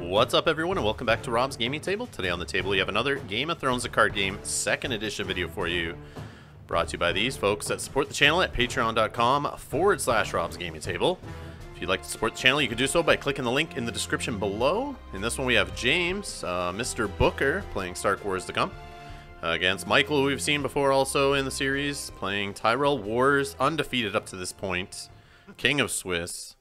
What's up, everyone, and welcome back to Rob's Gaming Table. Today on the table we have another Game of Thrones, a card game, 2nd edition video for you. Brought to you by these folks that support the channel at patreon.com/Rob's Gaming Table. If you'd like to support the channel, you can do so by clicking the link in the description below. In this one we have James, Mr. Booker, playing Stark Wars to Come. Against Michael, who we've seen before also in the series, playing Tyrell Wars, undefeated up to this point, King of Swiss.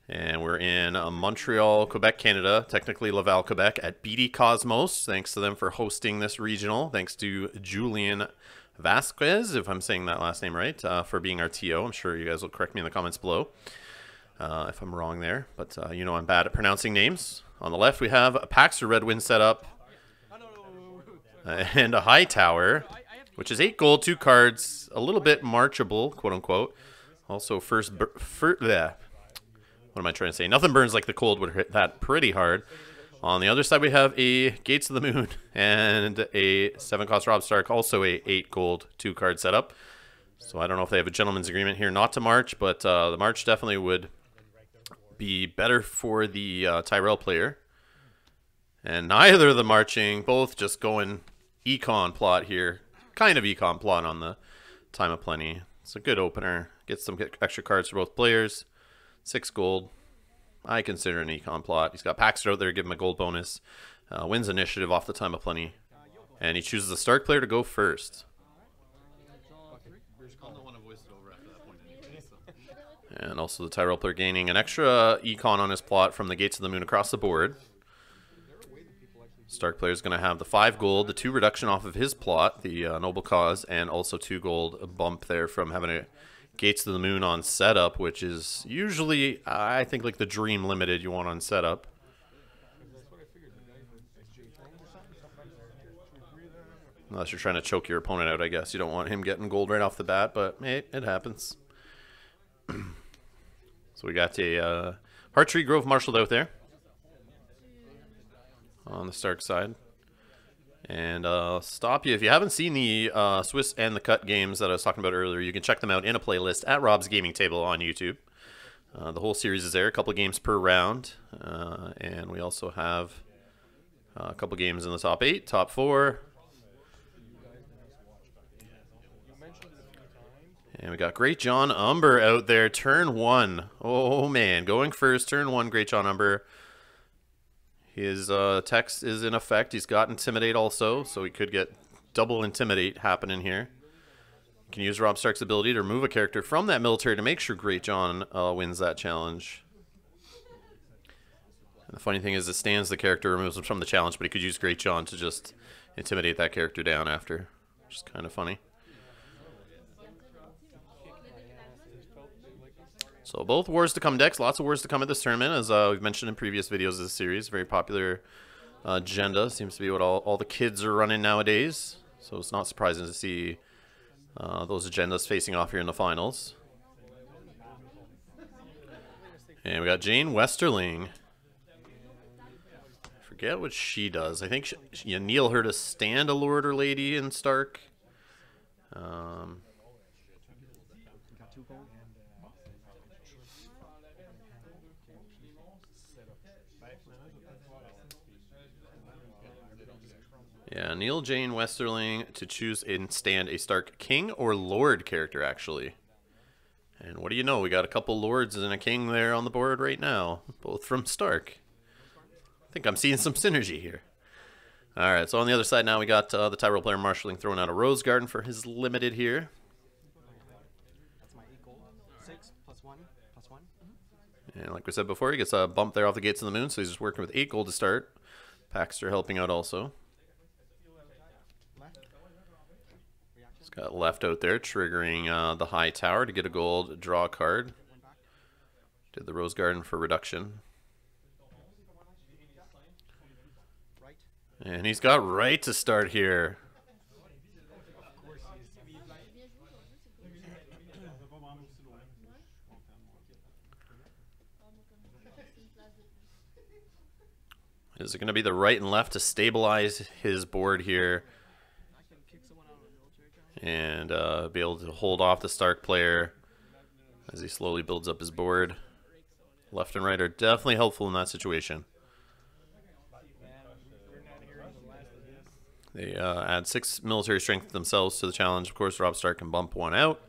And we're in Montreal, Quebec, Canada, technically Laval, Quebec, at BD Cosmos. Thanks to them for hosting this regional. Thanks to Julian Vasquez, if I'm saying that last name right, for being our TO. I'm sure you guys will correct me in the comments below if I'm wrong there. But you know I'm bad at pronouncing names. On the left, we have a Paxter Red Wind setup and a High Tower, which is 8 gold, 2 cards, a little bit marchable, quote unquote. Also, what am I trying to say? Nothing burns like the cold would hit that pretty hard. On the other side, we have a Gates of the Moon and a 7-cost Rob Stark, also a 8 gold, 2 card setup. So I don't know if they have a gentleman's agreement here not to march, but the march definitely would be better for the Tyrell player. And neither of the marching, both just going econ plot here. Kind of econ plot on the Time of Plenty. It's a good opener. Get some extra cards for both players. 6 gold. I consider an econ plot. He's got Paxter out there, give him a gold bonus. Wins initiative off the Time of Plenty. And he chooses the Stark player to go first. And also the Tyrell player gaining an extra econ on his plot from the Gates of the Moon across the board. Stark player is going to have the 5 gold, the 2 reduction off of his plot, the Noble Cause, and also 2 gold bump there from having a Gates of the Moon on setup, which is usually, I think, like the dream limited you want on setup. Unless you're trying to choke your opponent out, I guess. You don't want him getting gold right off the bat, but hey, it happens. So we got a Hearttree Grove marshaled out there on the Stark side. And stop you. If you haven't seen the Swiss and the Cut games that I was talking about earlier, you can check them out in a playlist at Rob's Gaming Table on YouTube. The whole series is there, a couple of games per round. And we also have a couple games in the top 8, top 4. And we got Great John Umber out there, turn 1. Oh man, going first, turn 1, Great John Umber. His text is in effect. He's got Intimidate also, so he could get double Intimidate happening here. You can use Rob Stark's ability to remove a character from that military to make sure Great John wins that challenge. And the funny thing is it stands the character, removes him from the challenge, but he could use Great John to just intimidate that character down after, which is kind of funny. So both Wars to Come decks, lots of Wars to Come at this tournament, as we've mentioned in previous videos of this series. Very popular agenda, seems to be what all the kids are running nowadays. So it's not surprising to see those agendas facing off here in the finals. And we got Jane Westerling. I forget what she does. I think you kneel her to stand a lord or lady in Stark. Yeah, Neil Jane Westerling to choose and stand a Stark King or Lord character, actually. And what do you know? We got a couple Lords and a King there on the board right now, both from Stark. I think I'm seeing some synergy here. All right, so on the other side now we got the Tyrell player marshalling, throwing out a Rose Garden for his limited here. And like we said before, he gets a bump there off the Gates of the Moon, so he's just working with 8 gold to start. Paxter helping out also. He's got left out there, triggering the High Tower to get a gold, draw a card. Did the Rose Garden for reduction. And he's got right to start here. Is it going to be the right and left to stabilize his board here and be able to hold off the Stark player as he slowly builds up his board? Left and right are definitely helpful in that situation. They add 6 military strength themselves to the challenge. Of course, Rob Stark can bump one out,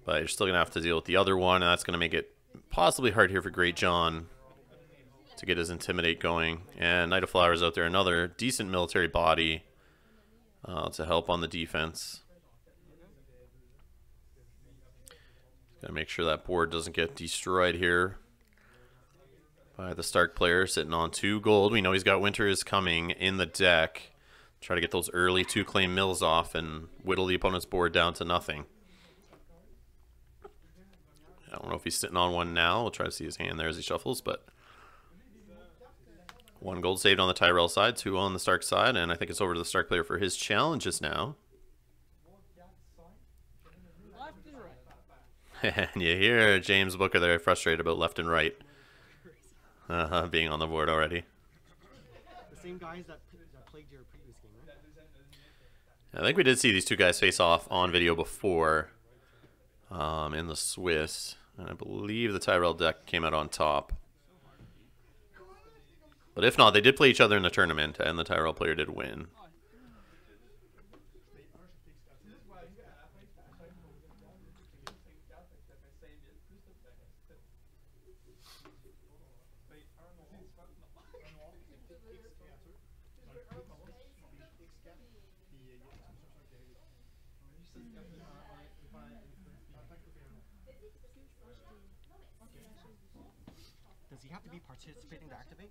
but you're still going to have to deal with the other one, and that's going to make it possibly hard here for Great John to get his Intimidate going. And Knight of Flowers out there, another decent military body to help on the defense. Got to make sure that board doesn't get destroyed here by the Stark player sitting on 2 gold. We know he's got Winters coming in the deck. Try to get those early 2 claim mills off and whittle the opponent's board down to nothing. I don't know if he's sitting on one now. We'll try to see his hand there as he shuffles, but 1 gold saved on the Tyrell side, 2 on the Stark side, and I think it's over to the Stark player for his challenges now. And you hear James Booker there frustrated about left and right being on the board already. The same guys that plagued your previous game, right? I think we did see these 2 guys face off on video before in the Swiss, and I believe the Tyrell deck came out on top. But if not, they did play each other in the tournament, and the Tyrell player did win. Does he have to be participating to activate?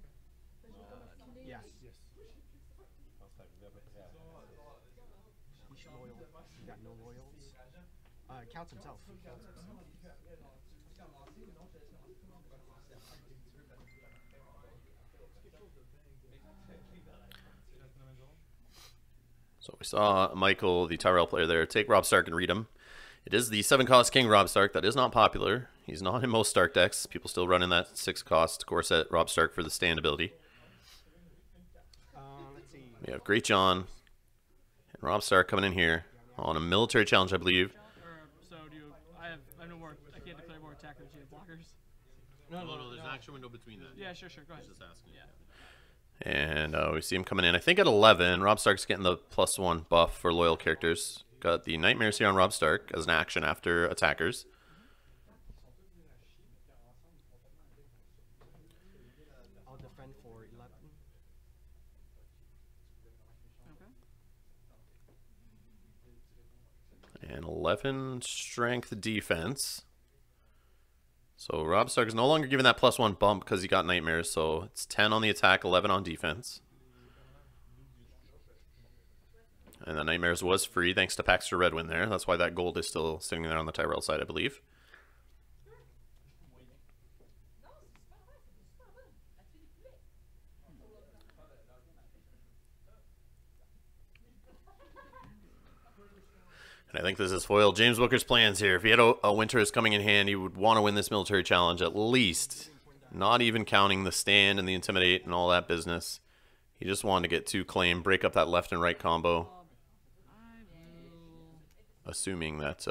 Yes. He's loyal. He got no loyals. Counts himself. So we saw Michael, the Tyrell player there, take Rob Stark and read him. It is the 7-cost King Rob Stark. That is not popular. He's not in most Stark decks. People still run in that 6-cost Corset Rob Stark for the stand ability. Let's see. We have Great John and Rob Stark coming in here on a military challenge, I believe. So do you? I no more. I can't declare more attackers. Do you have blockers? No, there's an action window between that. Yeah, sure. Go ahead. Just asking. Yeah. And we see him coming in. I think at 11, Rob Stark's getting the +1 buff for loyal characters. Got the Nightmares here on Rob Stark as an action after attackers. I'll defend for 11. Okay. And 11 strength defense. So Rob Stark is no longer given that +1 bump because he got Nightmares. So it's 10 on the attack, 11 on defense. And the Nightmares was free thanks to Paxter Redwin there. That's why that gold is still sitting there on the Tyrell side, I believe. And I think this is foiled James Booker's plans here. If he had a Winters coming in hand, he would want to win this military challenge at least. Not even counting the stand and the Intimidate and all that business. He just wanted to get 2 claim, break up that left and right combo. Assuming that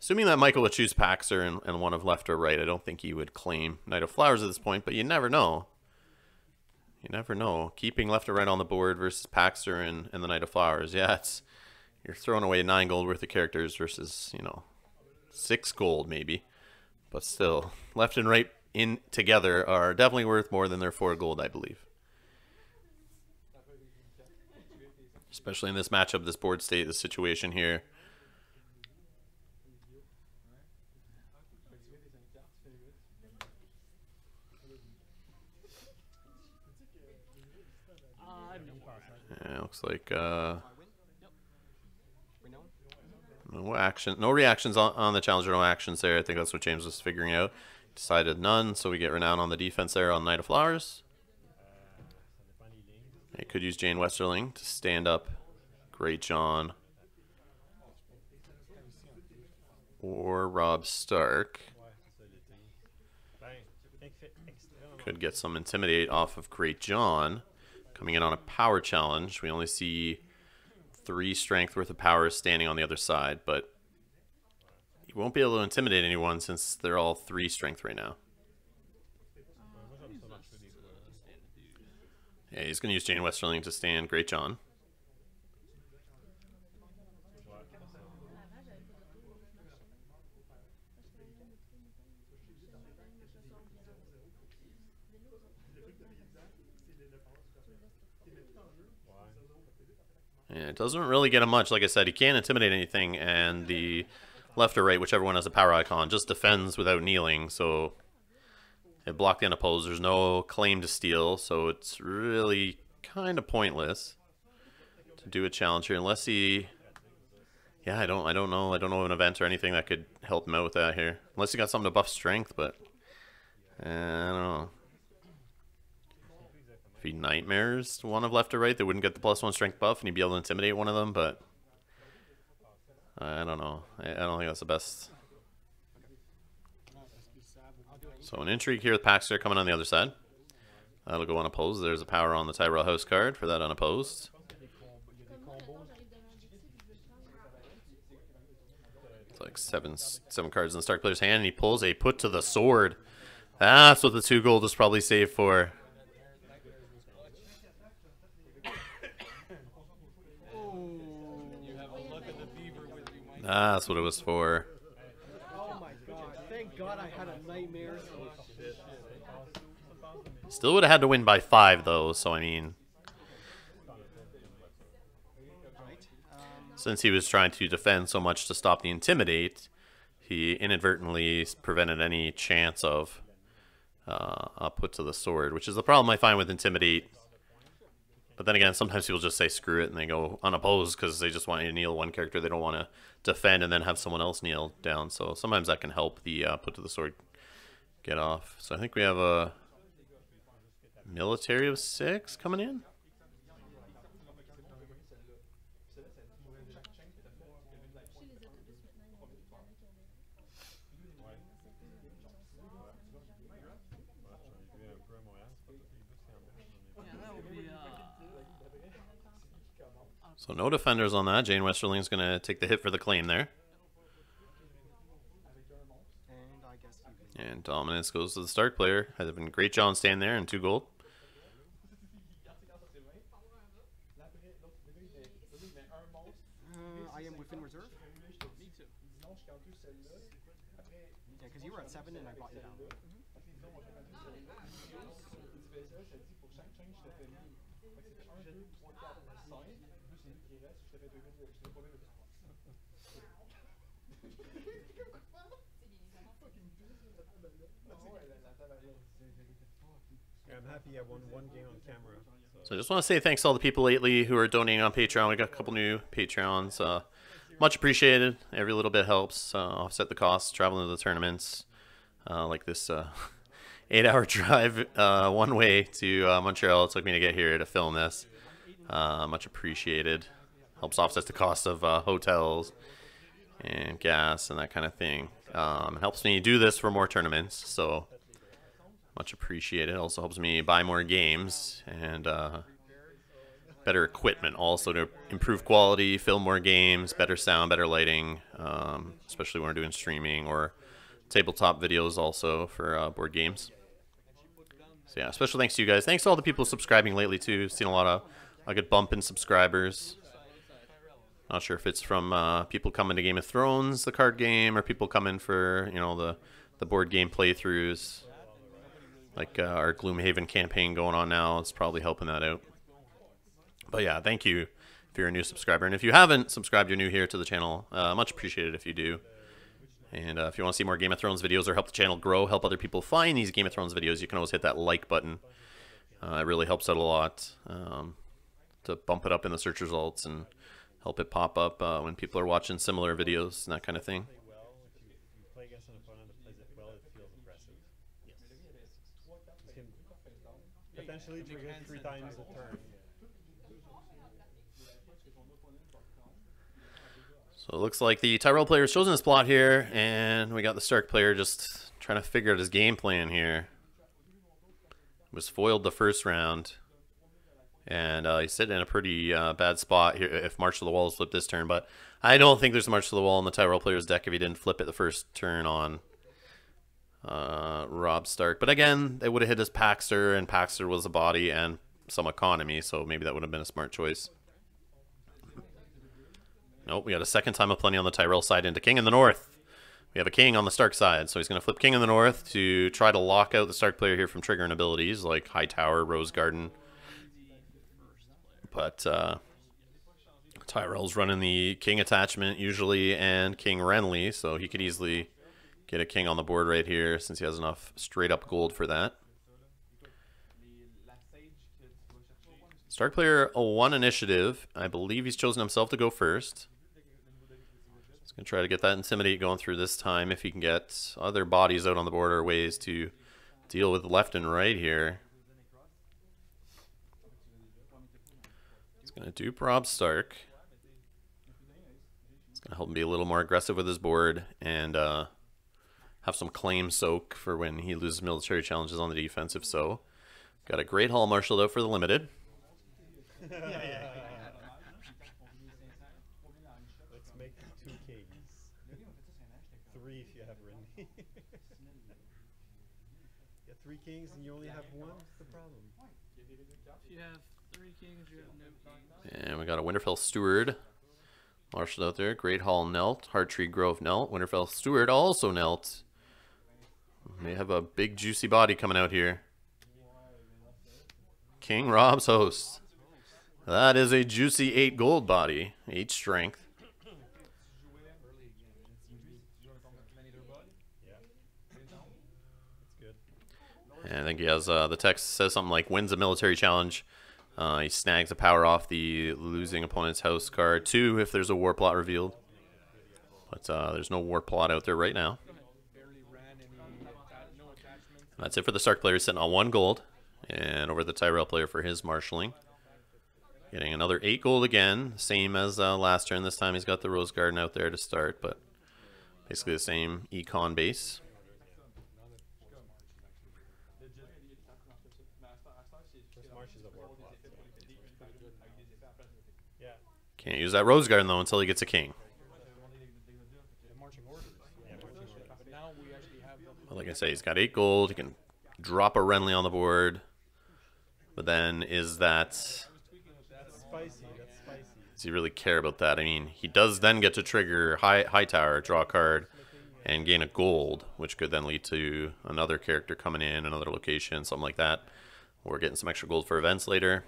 assuming that Michael would choose Paxter and one of left or right. I don't think he would claim Knight of Flowers at this point, but you never know. You never know. Keeping left or right on the board versus Paxter and the Knight of Flowers. Yeah, you're throwing away 9 gold worth of characters versus, 6 gold maybe. But still, left and right in together are definitely worth more than their 4 gold, I believe. Especially in this matchup, this board state, this situation here. Yeah, looks like no action, no reactions on the challenger, no actions there. I think that's what James was figuring out. Decided none, so we get Renown on the defense there on Knight of Flowers. They could use Jane Westerling to stand up Great John or Rob Stark. Could get some Intimidate off of Great John. Coming in on a power challenge. We only see 3 strength worth of power standing on the other side, but he won't be able to intimidate anyone since they're all 3 strength right now. Yeah, he's going to use Jane Westerling to stand Great John. Yeah, it doesn't really get him much. Like I said, he can't intimidate anything, and the left or right, whichever one has a power icon, just defends without kneeling, so it blocked the unopposed. There's no claim to steal, so it's really kind of pointless to do a challenge here, unless he... Yeah, I don't know. I don't know of an event or anything that could help him out with that here. Unless he got something to buff strength, but... I don't know. If he nightmares one of left or right, they wouldn't get the +1 strength buff, and he'd be able to intimidate one of them, but... I don't know. I don't think that's the best. So an intrigue here with Paxter coming on the other side. That'll go unopposed. There's a power on the Tyrell house card for that unopposed. It's like seven cards in the start player's hand, and he pulls a put to the sword. That's what the 2 gold is probably saved for. That's what it was for. Oh my god. Thank god I had a nightmare. Still would have had to win by 5, though, so I mean... Since he was trying to defend so much to stop the intimidate, he inadvertently prevented any chance of a put to the sword, which is the problem I find with intimidate. But then again, sometimes people just say screw it and they go unopposed because they just want you to kneel one character. They don't want to defend and then have someone else kneel down. So sometimes that can help the put to the sword get off. So I think we have a military of 6 coming in. So no defenders on that. Jane Westerling's going to take the hit for the claim there. And dominance goes to the start player. Has been Great John stand there and 2 gold. I am within reserve. Me too. Yeah, because you were at 7 and I brought you down. I'm happy I won 1 game on camera. So I just want to say thanks to all the people lately who are donating on Patreon. We got a couple new Patreons. Much appreciated. Every little bit helps offset the costs traveling to the tournaments. Like this 8-hour drive one way to Montreal. It took me to get here to film this. Much appreciated. Helps offset the cost of hotels and gas and that kind of thing. It helps me do this for more tournaments. So much appreciated. Also helps me buy more games and better equipment also to improve quality, film more games, better sound, better lighting, especially when we're doing streaming or tabletop videos also for board games. So yeah, special thanks to you guys. Thanks to all the people subscribing lately too. Seen a lot of a good bump in subscribers. Not sure if it's from people coming to Game of Thrones, the card game, or people coming for, you know, the board game playthroughs. Like our Gloomhaven campaign going on now. It's probably helping that out. But yeah, thank you if you're a new subscriber. And if you haven't subscribed, you're new here to the channel. Much appreciated if you do. And if you want to see more Game of Thrones videos or help the channel grow, help other people find these Game of Thrones videos, you can always hit that like button. It really helps out a lot to bump it up in the search results and help it pop up when people are watching similar videos and that kind of thing. Potentially trigger 3 times a turn. So it looks like the Tyrell player has chosen his plot here, and we got the Stark player just trying to figure out his game plan here. Was foiled the first round, and he's sitting in a pretty bad spot here if March to the Wall is flipped this turn, but I don't think there's a March to the Wall in the Tyrell player's deck if he didn't flip it the first turn on Rob Stark. But again, they would have hit his Paxter, and Paxter was a body, and some economy, so maybe that would have been a smart choice. Nope, we got a second time of plenty on the Tyrell side into king in the north. We have a king on the Stark side, so he's going to flip king in the north to try to lock out the Stark player here from triggering abilities like High Tower, Rose Garden. But Tyrell's running the king attachment usually and king Renly, so he could easily get a king on the board right here since he has enough straight up gold for that. Stark player a 1 initiative. I believe he's chosen himself to go first. He's going to try to get that Intimidate going through this time if he can get other bodies out on the board or ways to deal with left and right here. He's going to dupe Rob Stark. It's going to help him be a little more aggressive with his board and have some claim soak for when he loses military challenges on the defensive. So, got a Great Hall marshaled out for the limited. Let's make 2 kings. 3 if you have Renly. You have 3 kings and you only have 1? What's the problem? If you have 3 kings, you have no kings. And we got a Winterfell Steward marshaled out there. Great Hall knelt. Hearttree Grove knelt. Winterfell Steward also knelt. May have a big juicy body coming out here. King Rob's host. That is a juicy 8 gold body. 8 strength. And I think he has the text says something like wins a military challenge. He snags a power off the losing opponent's house card. 2 if there's a war plot revealed. But there's no war plot out there right now. And that's it for the Stark player sitting on 1 gold. And over the Tyrell player for his marshalling. Getting another 8 gold again. Same as last turn. This time he's got the Rose Garden out there to start. But basically the same econ base. Can't use that Rose Garden though until he gets a king. But like I say, he's got 8 gold. He can drop a Renly on the board. But then is that... Spicy, that's spicy. Does he really care about that? I mean, he does then get to trigger High Tower, draw a card, and gain a gold, which could then lead to another character coming in, another location, something like that. Or getting some extra gold for events later.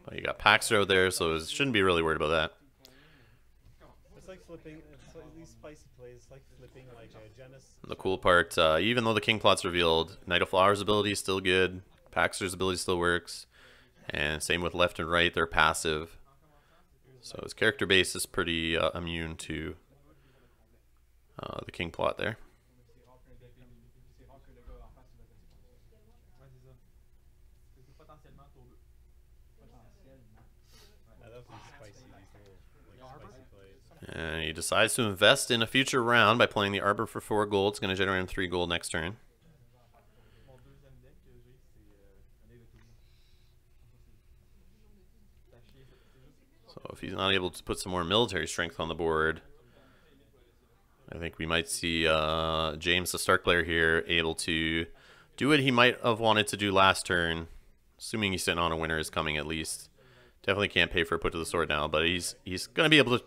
But you got Paxter out there, so shouldn't be really worried about that. It's like flipping, it's like these spicy plays, it's like flipping like a Janus. The cool part, even though the King plot's revealed, Knight of Flowers ability is still good, Paxter's ability still works, and same with left and right, they're passive. So his character base is pretty immune to the King plot there. And he decides to invest in a future round by playing the Arbor for 4 gold. It's going to generate him 3 gold next turn. So if he's not able to put some more military strength on the board, I think we might see James, the Stark player here, able to do what he might have wanted to do last turn, assuming he's sitting on a winner is coming at least. Definitely can't pay for a put to the sword now, but he's going to be able to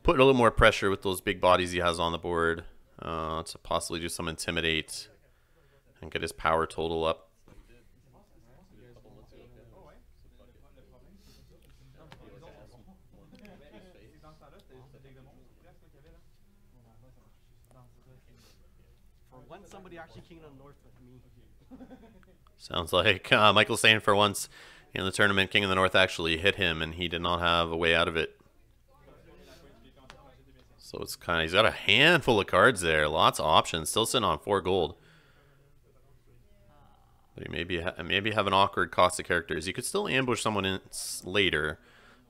put a little more pressure with those big bodies he has on the board to possibly do some Intimidate and get his power total up. For once, somebody actually king on north with me. Sounds like Michael's saying for once in the tournament, King of the North actually hit him and he did not have a way out of it. So it's kind of, he's got a handful of cards there, lots of options, still sitting on 4 gold. But he maybe have an awkward cost of characters. You could still ambush someone in later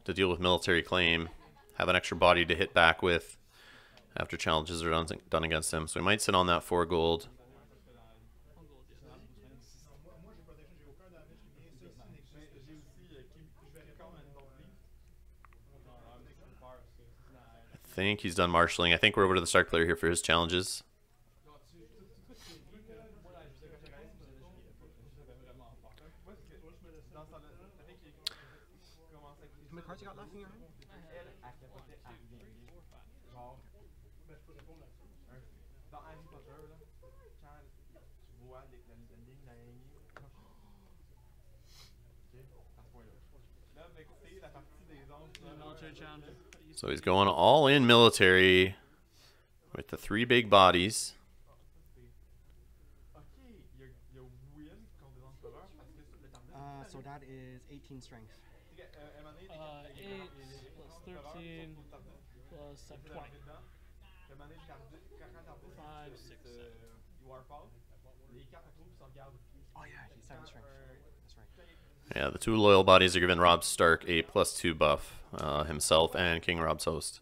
to deal with military claim, have an extra body to hit back with after challenges are done against him. So he might sit on that 4 gold. I think he's done marshalling. I think we're over to the Stark player here for his challenges. How many cards you got left in your hand? Military challenger. So he's going all in military with the 3 big bodies. So that is 18 strength. 8 plus 13 plus 20. 5, 6, 7. Oh yeah, he's 7 strength. That's right. Yeah, the 2 loyal bodies are giving Rob Stark a +2 buff, himself and King Rob's host.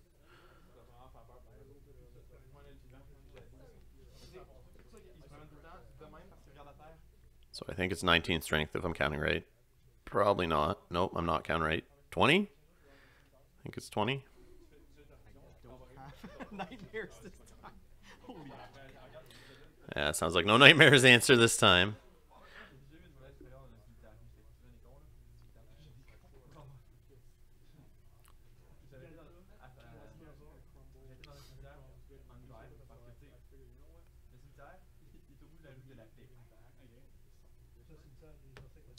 So I think it's 19 strength if I'm counting right. Probably not. Nope, I'm not counting right. 20? I think it's 20. I don't have nightmares this time. Holy. Yeah, sounds like no nightmares answer this time.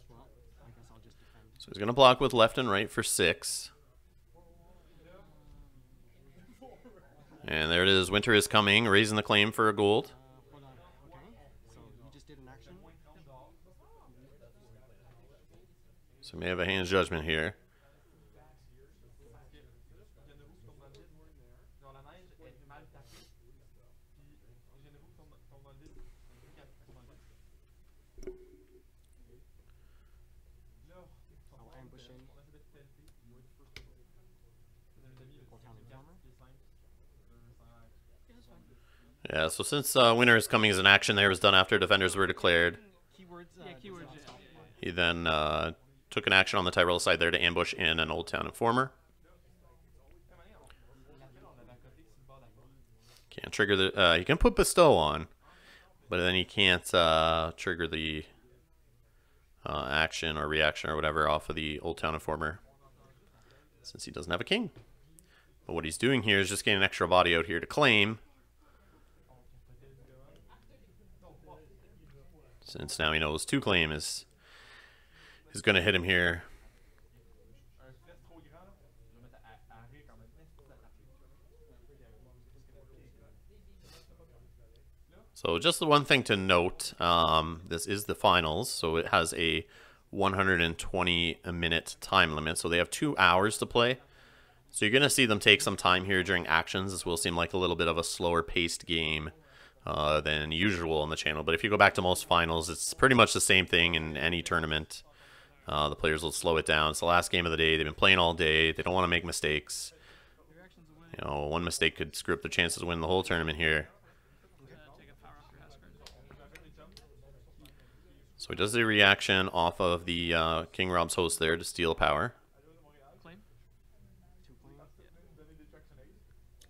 Well, I guess I'll just defend. So he's going to block with left and right for 6. And there it is. Winter is coming, raising the claim for a gold. Hold on. Okay. So you just did an action. So we may have a hand's judgment here. I'll ambush in. Old Town Informer. Yeah, that's fine. Yeah, so since Winter is coming as an action there was done after defenders were declared, Keywords. Yeah, keywords, yeah. he then took an action on the Tyrell side there to ambush in an Old Town Informer. Can't trigger the... he can put Bestow on, but then he can't trigger the action or reaction or whatever off of the Old Town Informer, since he doesn't have a king. But what he's doing here is just getting an extra body out here to claim, since now he knows 2 claim is going to hit him here. So just the one thing to note, this is the finals, so it has a 120-minute time limit, so they have 2 hours to play. So you're going to see them take some time here during actions. This will seem like a little bit of a slower paced game than usual on the channel. But if you go back to most finals, it's pretty much the same thing in any tournament. The players will slow it down. It's the last game of the day. They've been playing all day. They don't want to make mistakes. Your action's a win. You know, one mistake could screw up their chances of winning the whole tournament here. Take a power off your house card. So he does the reaction off of the King Rob's host there to steal power. Claim. 2 claims.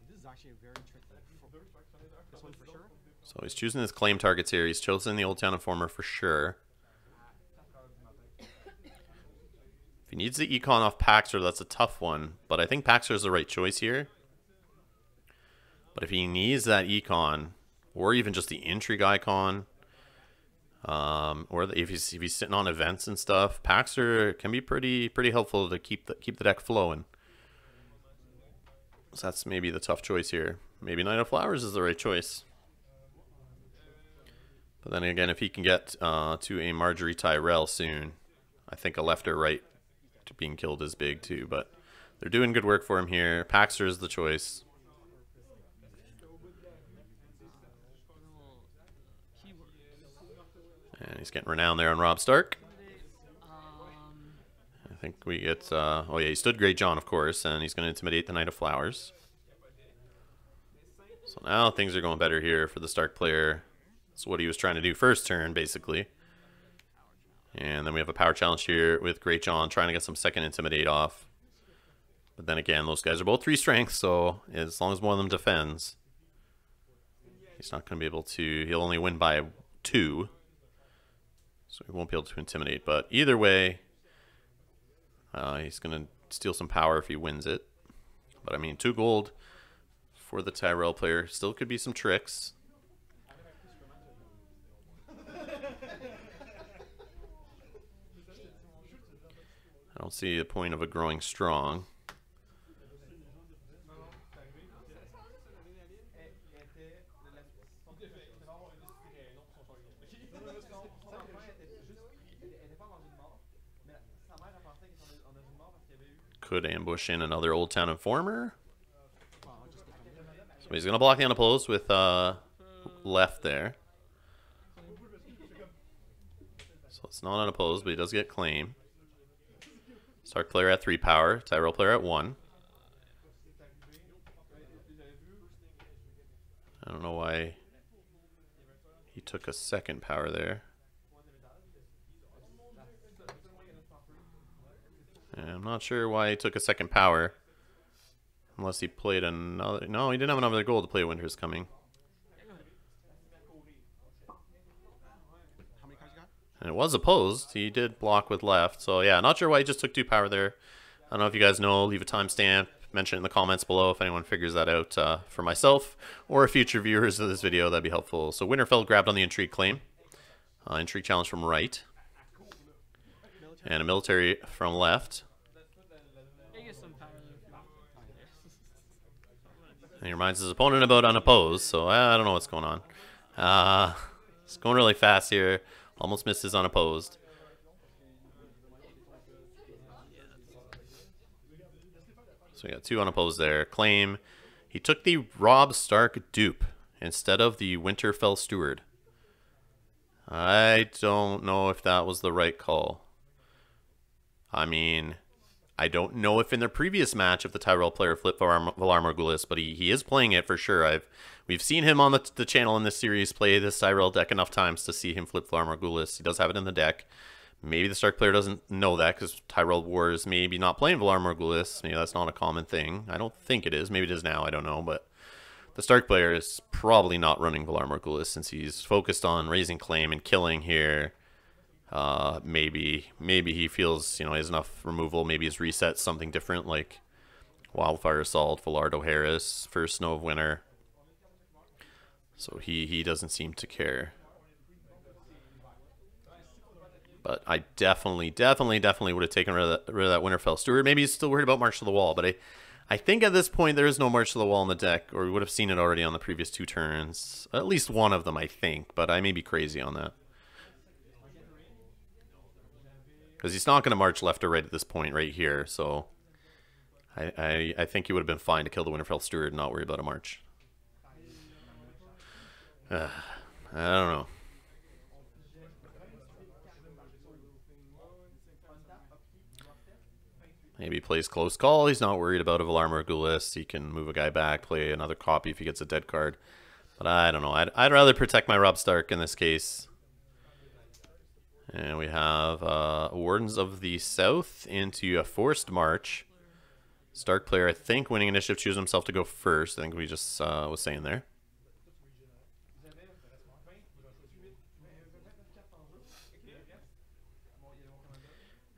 This is actually a very tricky. This one for sure. So he's choosing his claim targets here. He's chosen the Old Town Informer for sure. If he needs the econ off Paxter, that's a tough one. But I think Paxter is the right choice here. But if he needs that econ, or even just the intrigue icon, or if he's sitting on events and stuff, Paxter can be pretty helpful to keep the deck flowing. So that's maybe the tough choice here. Maybe Knight of Flowers is the right choice. But then again, if he can get to a Marjorie Tyrell soon, I think a left or right to being killed is big too. But they're doing good work for him here. Paxter is the choice. And he's getting renowned there on Rob Stark. I think we get... oh yeah, he stood Great John, of course, and he's going to intimidate the Knight of Flowers. So now things are going better here for the Stark player. That's what he was trying to do first turn, basically. And then we have a power challenge here with Great John trying to get some second intimidate off. But then again, those guys are both 3 strength, so as long as one of them defends, he's not going to be able to... He'll only win by 2. So he won't be able to intimidate. But either way, He's going to steal some power if he wins it. But I mean, 2 gold for the Tyrell player. Still could be some tricks. I don't see a point of a growing strong. Could ambush in another Old Town Informer. So he's going to block the unopposed with left there. So it's not unopposed, but he does get claim. Stark player at 3 power, Tyrell player at 1. I don't know why he took a 2nd power there. And I'm not sure why he took a 2nd power. Unless he played another... No, he didn't have another goal to play Winter's Coming. How many cards you got? And it was opposed. He did block with left. So yeah, not sure why he just took 2 power there. I don't know if you guys know. Leave a timestamp. Mention it in the comments below if anyone figures that out for myself or future viewers of this video. That'd be helpful. So Winterfell grabbed on the Intrigue claim. Intrigue challenge from right. And a military from left. And he reminds his opponent about unopposed, so I don't know what's going on. It's going really fast here. Almost missed his unopposed. So we got 2 unopposed there. Claim. He took the Robb Stark dupe instead of the Winterfell Steward. I don't know if that was the right call. I mean... I don't know if in the previous match if the Tyrell player flipped Valar Morghulis, but he is playing it for sure. We've seen him on the channel in this series play this Tyrell deck enough times to see him flip Valar Morghulis. He does have it in the deck. Maybe the Stark player doesn't know that because Tyrell Wars maybe not playing Valar Morghulis. Maybe that's not a common thing. I don't think it is. Maybe it is now. I don't know. But the Stark player is probably not running Valar Morghulis since he's focused on raising claim and killing here. Maybe he feels, you know, he has enough removal. Maybe he's reset something different like Wildfire Assault, Villardo Harris, First Snow of Winter. So he doesn't seem to care. But I definitely would have taken rid of that Winterfell Steward. Maybe he's still worried about March to the Wall, but I think at this point there is no March to the Wall in the deck, or we would have seen it already on the previous 2 turns. At least one of them, I think, but I may be crazy on that. Because he's not going to march left or right at this point right here, so I think he would have been fine to kill the Winterfell Steward and not worry about a march. I don't know. Maybe he plays close call. He's not worried about a Valar Morghulis. He can move a guy back, play another copy if he gets a dead card. But I don't know. I'd rather protect my Robb Stark in this case. And we have Wardens of the South into a forced march. Stark player, I think, winning initiative, chooses himself to go first. I think we just was saying there.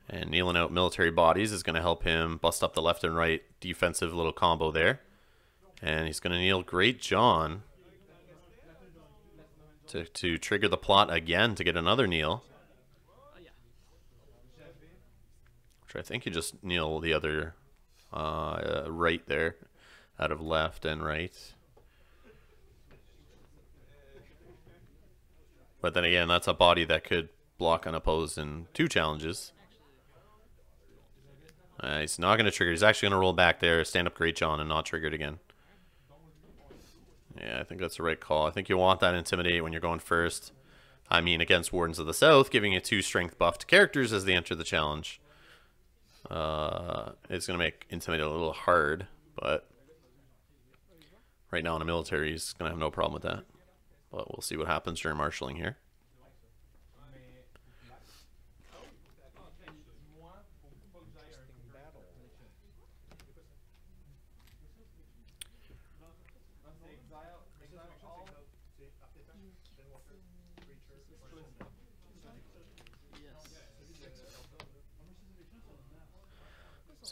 And kneeling out military bodies is going to help him bust up the left and right defensive little combo there. And he's going to kneel Great John to trigger the plot again to get another kneel. I think you just kneel the other right there out of left and right. But then again, that's a body that could block unopposed in 2 challenges. He's not going to trigger. He's actually going to roll back there, stand up Great John, and not trigger it again. Yeah, I think that's the right call. I think you want that Intimidate when you're going first. I mean, against Wardens of the South, giving you 2 strength buffed characters as they enter the challenge. It's going to make Intimidate a little hard, but right now in a military, he's going to have no problem with that. But we'll see what happens during marshalling here.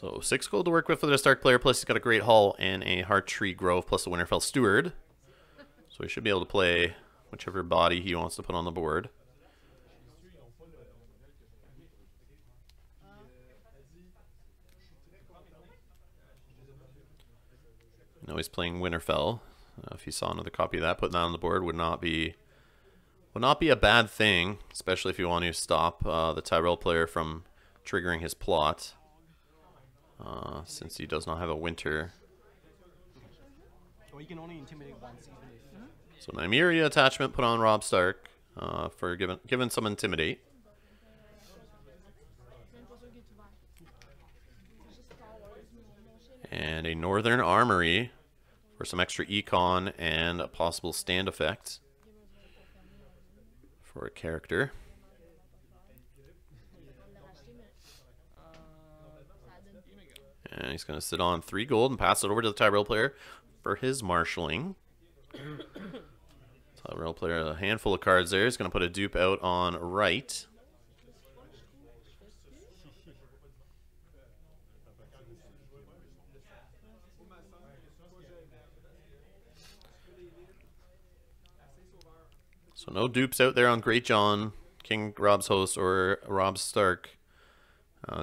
So 6 gold to work with for the Stark player, plus he's got a Great Hall and a Heart Tree Grove, plus a Winterfell Steward. So he should be able to play whichever body he wants to put on the board. Now he's playing Winterfell. If he saw another copy of that, putting that on the board would not be a bad thing, especially if you want to stop the Tyrell player from triggering his plot, since he does not have a winter. Well, you can only intimidate once even if... So Nymeria attachment put on Robb Stark for given some intimidate. And a Northern Armory for some extra econ and a possible stand effect for a character. And he's going to sit on 3 gold and pass it over to the Tyrell player for his marshalling. Tyrell player, a handful of cards there. He's going to put a dupe out on right. So no dupes out there on Great John, King Robb's Host, or Robb Stark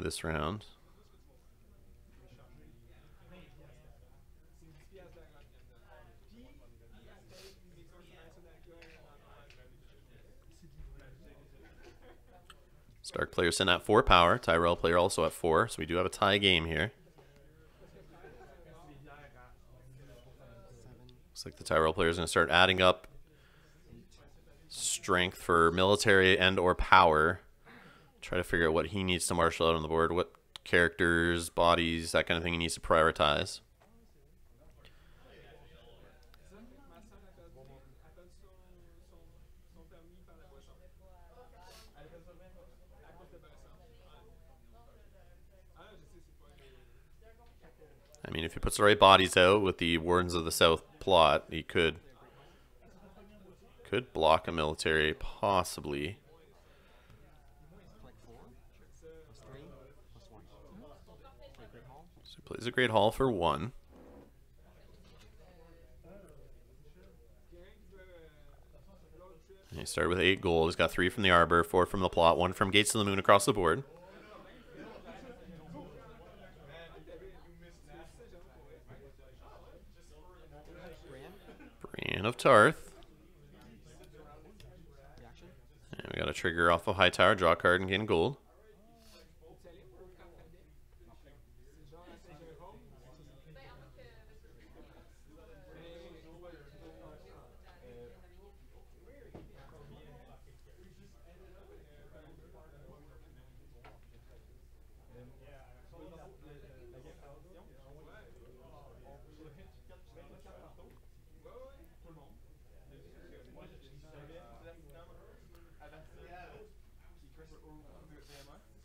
this round. Stark player sitting at 4 power. Tyrell player also at 4, so we do have a tie game here. Looks like the Tyrell player is going to start adding up strength for military and or power. Try to figure out what he needs to marshal out on the board, what characters, bodies, that kind of thing he needs to prioritize. I mean, if he puts the right bodies out with the Wardens of the South plot, he could block a military, possibly. So he plays a Great Hall for 1. And he started with 8 gold. He's got 3 from the Arbor, 4 from the plot, 1 from Gates of the Moon across the board. Brienne of Tarth. And we got a trigger off of High Tower, draw a card and gain gold.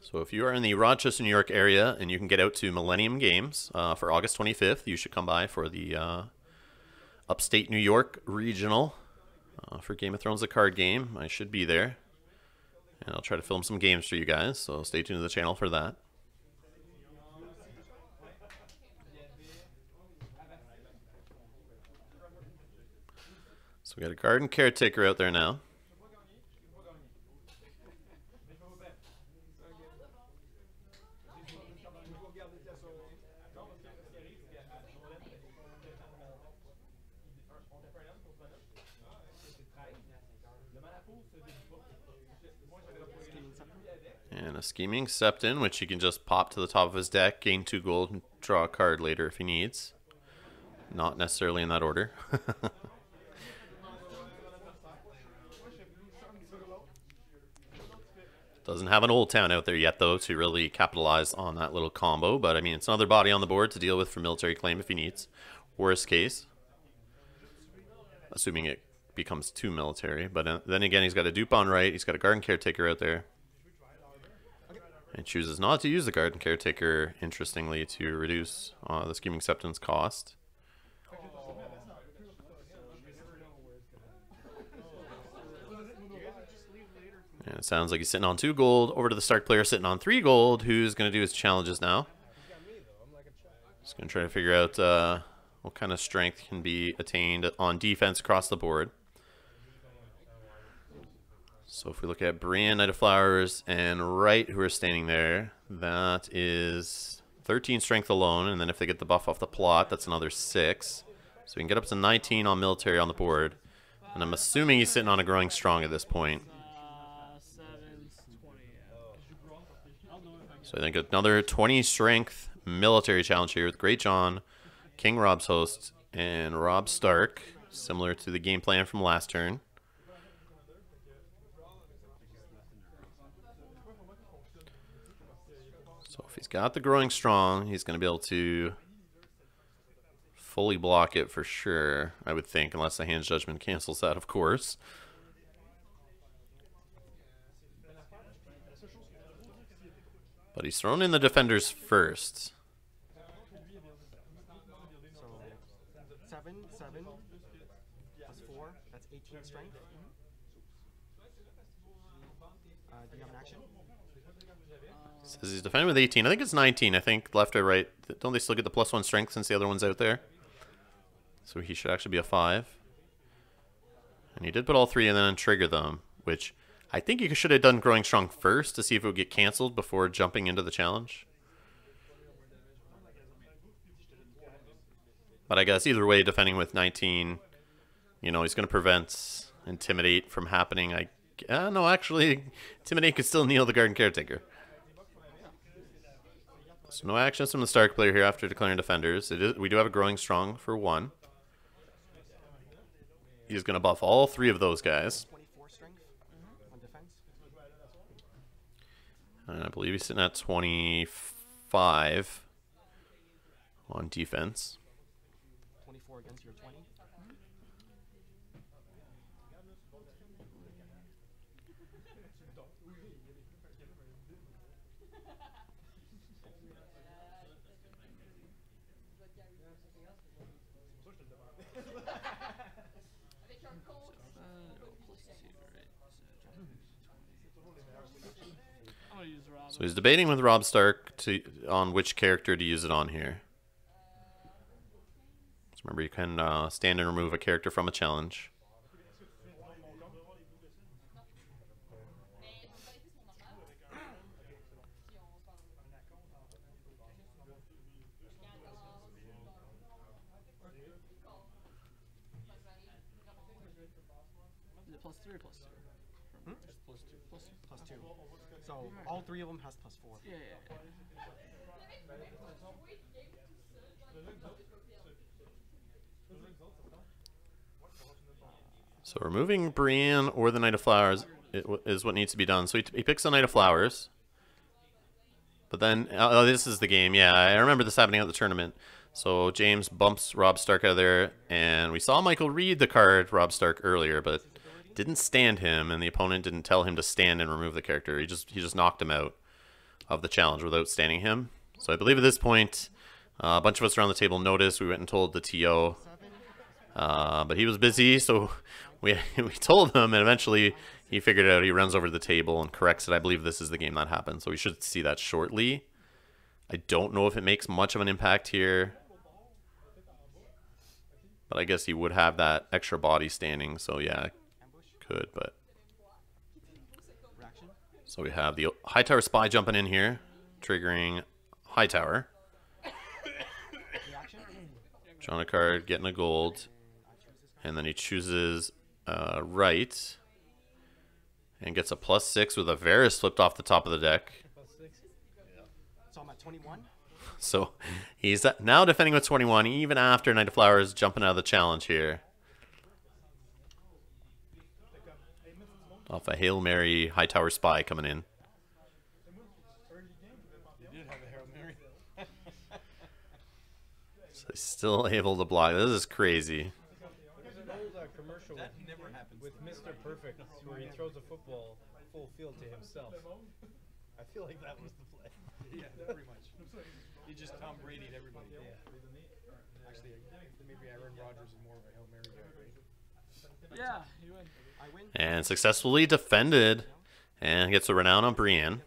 So if you are in the Rochester, New York area and you can get out to Millennium Games for August 25th, you should come by for the Upstate New York Regional for Game of Thrones, the card game. I should be there. And I'll try to film some games for you guys, so stay tuned to the channel for that. So we got a Garden Caretaker out there now. And a Scheming Septon, which he can just pop to the top of his deck, gain 2 gold, and draw a card later if he needs. Not necessarily in that order. Doesn't have an Old Town out there yet, though, to really capitalize on that little combo. But, I mean, it's another body on the board to deal with for military claim if he needs. Worst case. Assuming it becomes 2 military. But then again, he's got a dupe on right. He's got a Garden Caretaker out there. And chooses not to use the Garden Caretaker, interestingly, to reduce the Scheming Septon's cost. And it sounds like he's sitting on 2 gold. Over to the Stark player sitting on 3 gold, who's going to do his challenges now. Just going to try to figure out what kind of strength can be attained on defense across the board. So if we look at Brienne, Knight of Flowers, and Wright, who are standing there, that is 13 strength alone. And then if they get the buff off the plot, that's another 6. So we can get up to 19 on military on the board. And I'm assuming he's sitting on a growing strong at this point. 7, 20. So I think another 20 strength military challenge here with Great John, King Rob's Host, and Rob Stark, similar to the game plan from last turn. So if he's got the growing strong, he's going to be able to fully block it for sure, I would think, unless the hand's judgment cancels that, of course. But he's thrown in the defenders first. So 7, 7 plus 4. That's 18 strength. Do you have an action? Says he's defending with 18. I think it's 19. I think left or right. Don't they still get the +1 strength since the other one's out there? So he should actually be a 5. And he did put all 3 and then trigger them, which I think you should have done growing strong first to see if it would get canceled before jumping into the challenge. But I guess either way, defending with 19, you know, he's going to prevent Intimidate from happening. No, actually, Intimidate could still kneel the Garden Caretaker. So no actions from the Stark player here after declaring defenders. We do have a growing strong for 1. He's going to buff all 3 of those guys. 24 strength on defense. And I believe he's sitting at 25 on defense. 24 against your 20. I'm gonna use Rob. So he's debating with Rob Stark on which character to use it on here. So remember, you can stand and remove a character from a challenge. Is it +3 or +2? Plus 2. So all 3 of them has plus 4. Yeah. So removing Brienne or the Knight of Flowers is what needs to be done. So he picks the Knight of Flowers. But then, this is the game. Yeah, I remember this happening at the tournament. So James bumps Rob Stark out of there. And we saw Michael read the card Rob Stark earlier, but didn't stand him. And the opponent didn't tell him to stand and remove the character. He just knocked him out of the challenge without standing him. So I believe at this point, a bunch of us around the table noticed. We went and told the TO. But he was busy, so we told him, and eventually he figured it out. He runs over to the table and corrects it. I believe this is the game that happened, so we should see that shortly. I don't know if it makes much of an impact here, but I guess he would have that extra body standing, so yeah, could, but... So we have the Hightower Spy jumping in here, triggering Hightower. Drawing a card, getting a gold, and then he chooses right, and gets a +6 with a Varus flipped off the top of the deck. So I'm at 21. So he's now defending with 21, even after Knight of Flowers jumping out of the challenge here. Off a Hail Mary Hightower Spy coming in. So he's still able to block. This is crazy. There's an old commercial with Mr. Perfect where he throws a football full field to himself. I feel like that was the play. Yeah, pretty much. He just Tom Brady'd everybody. Yeah. Actually, maybe Aaron Rodgers is more of a Hail Mary guy, right? Yeah, you win. I win. And successfully defended. And gets a renown on Brienne.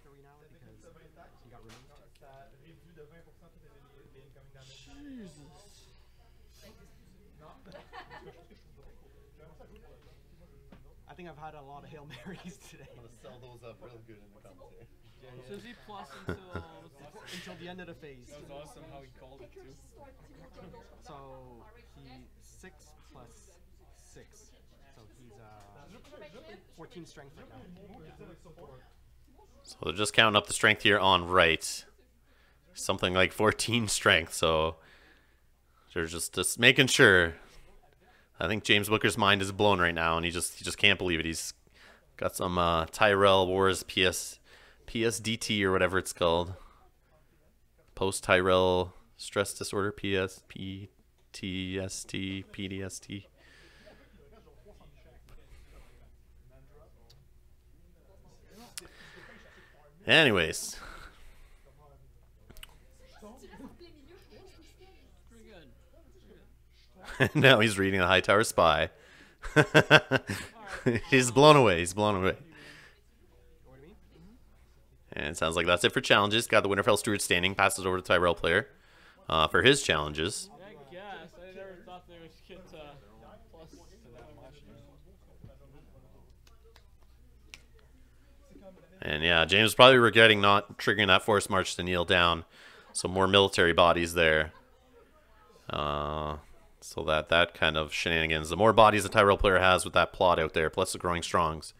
think I've had a lot of Hail Marys today. I'm gonna sell those up real good in the commentary. So is he plus until Until the end of the phase. That was awesome how he called it too. So he 6 plus 6. So he's 14 strength right now. So they're just counting up the strength here on right. Something like 14 strength, so they're just making sure. I think James Booker's mind is blown right now, and he just can't believe it. He's got some Tyrell Wars PSDT or whatever it's called. Post Tyrell stress disorder, PTSD, PDST. Anyways. pretty good. Now he's reading the Hightower Spy. He's blown away. He's blown away. And it sounds like that's it for challenges. Got the Winterfell Steward standing. Passes over to Tyrell player for his challenges. I guess. I never thought they would get plus to that much. And yeah, James is probably regretting not triggering that force march to kneel down. Some more military bodies there. So that kind of shenanigans. The more bodies the Tyrell player has with that plot out there, plus the growing strongs,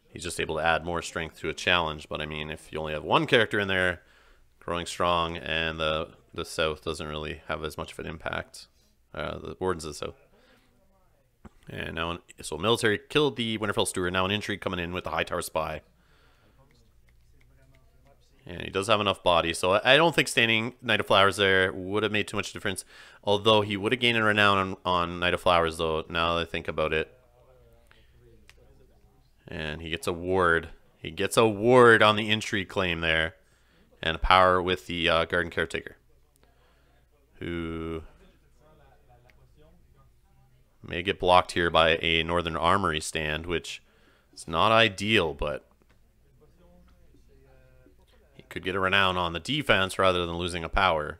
he's just able to add more strength to a challenge. But I mean, if you only have one character in there, growing strong, and the south doesn't really have as much of an impact. The Wardens of the south. And now, so military killed the Winterfell Steward. Now an intrigue coming in with the Hightower Spy. And he does have enough body, so I don't think standing Knight of Flowers there would have made too much difference. Although he would have gained in renown on Knight of Flowers, though, now that I think about it. And he gets a ward. He gets a ward on the intrigue claim there. And a power with the Garden Caretaker. Who may get blocked here by a Northern Armory stand, which is not ideal, but he could get a renown on the defense rather than losing a power.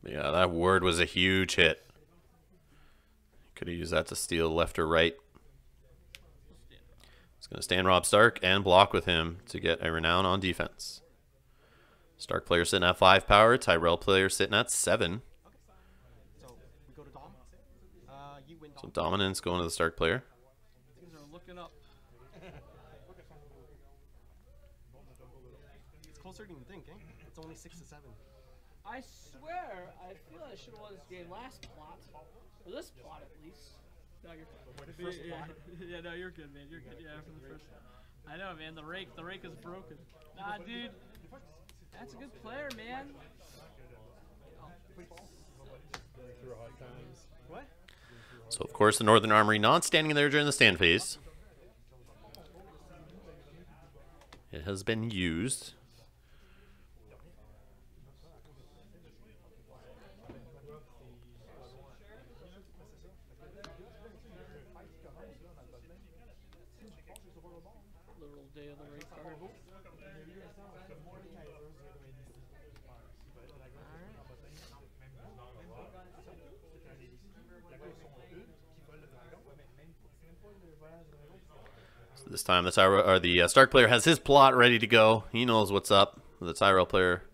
Yeah, that word was a huge hit. Could have used that to steal left or right. He's going to stand Robb Stark and block with him to get a renown on defense. Stark player sitting at 5 power. Tyrell player sitting at 7. So we go to Dom. You win Dom. So dominance going to the Stark player. Things are looking up. It's closer than you think, eh? It's only 6 to 7. I swear, I feel I should have won this game last plot. Or this plot, at least. No, you're fine. Yeah, no, you're good, man. You're good. Yeah, for the first. I know, man. The rake is broken. Nah, dude. That's a good player, man. What? So, of course, the Northern Armory not standing there during the stand phase. It has been used. Literal day of the rake card. So this time, the Stark player has his plot ready to go. He knows what's up. The Tyrell player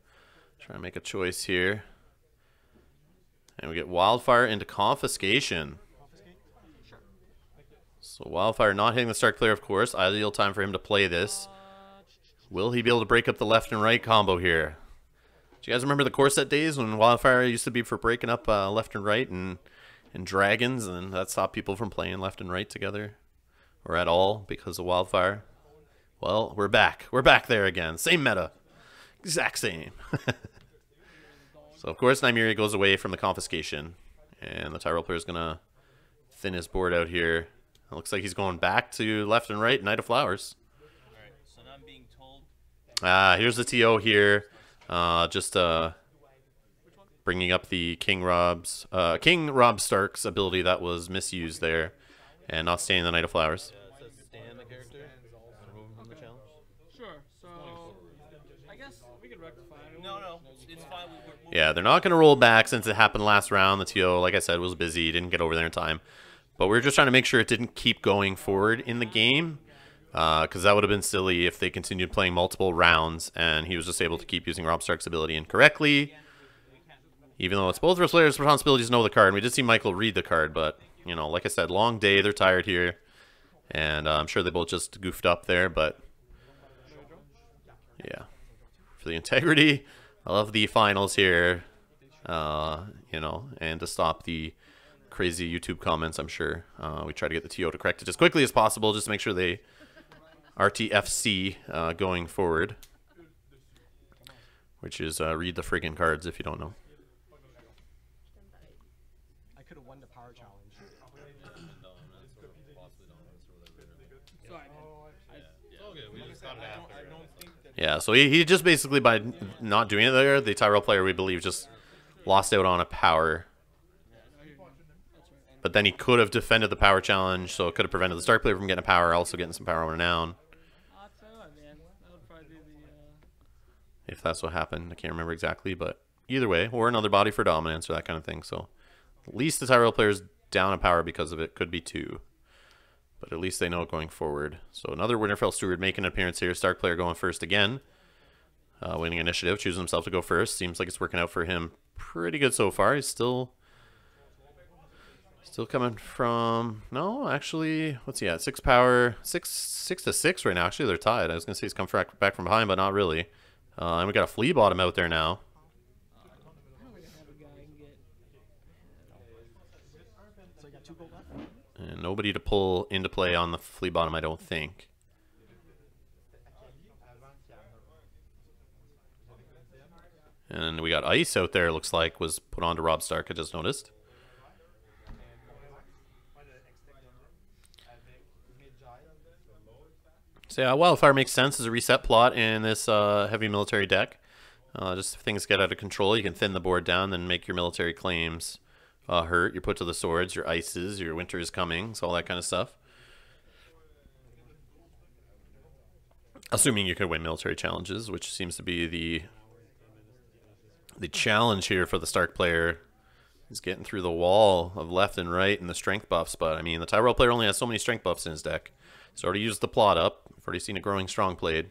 trying to make a choice here. And we get Wildfire into Confiscation. So Wildfire not hitting the Stark player, of course. Ideal time for him to play this. Will he be able to break up the left and right combo here? Do you guys remember the Corset days when Wildfire used to be for breaking up left and right and dragons, and that stopped people from playing left and right together or at all because of Wildfire? Well, we're back. We're back there again. Same meta. Exact same. So, of course, Nymeria goes away from the Confiscation, and the Tyrell player is going to thin his board out here. It looks like he's going back to left and right, Knight of Flowers. Alright, so now I'm being told. Here's the TO here. Just bringing up the King Robb Stark's ability that was misused there, and not staying the Knight of Flowers. It says stand the character. Remove him from the challenge. Sure. So I guess we could no. It's fine. Yeah, they're not going to roll back since it happened last round. The TO, like I said, was busy. Didn't get over there in time. But we were just trying to make sure it didn't keep going forward in the game. Because that would have been silly if they continued playing multiple rounds and he was just able to keep using Rob Stark's ability incorrectly. Even though it's both of our players' responsibilities to know the card. And we did see Michael read the card, but, you know, like I said, long day. They're tired here. And I'm sure they both just goofed up there, but yeah. For the integrity, I love the finals here, you know, and to stop the crazy YouTube comments, I'm sure. We try to get the TO to correct it as quickly as possible just to make sure they RTFC going forward, which is read the friggin' cards if you don't know. I could have won the power challenge. Yeah, so he just basically, by not doing it there, the Tyrell player, we believe, just lost out on a power. But then he could have defended the power challenge, so it could have prevented the Stark player from getting a power, also getting some power renown. If that's what happened. I can't remember exactly, but either way, or another body for dominance or that kind of thing. So at least the Tyrell player's down a power because of it. Could be 2. But at least they know it going forward. So another Winterfell Steward making an appearance here. Stark player going first again. Winning initiative, choosing himself to go first. Seems like it's working out for him pretty good so far. He's still coming from... No, actually, what's he at? 6 power. 6 to 6 right now. Actually, they're tied. I was going to say he's come back from behind, but not really. And we got a flea bottom out there now. So you got 2 gold left? And nobody to pull into play on the flea bottom, I don't think. And we got ice out there, looks like, was put on to Rob Stark, I just noticed. So yeah, Wildfire makes sense as a reset plot in this heavy military deck. Just if things get out of control, you can thin the board down, then make your military claims hurt. Your put to the swords, your ices, your winter is coming, so all that kind of stuff. Assuming you can win military challenges, which seems to be the challenge here for the Stark player. He's getting through the wall of left and right in the strength buffs, but I mean, the Tyrell player only has so many strength buffs in his deck. He's already used the plot up. I've already seen a growing strong played.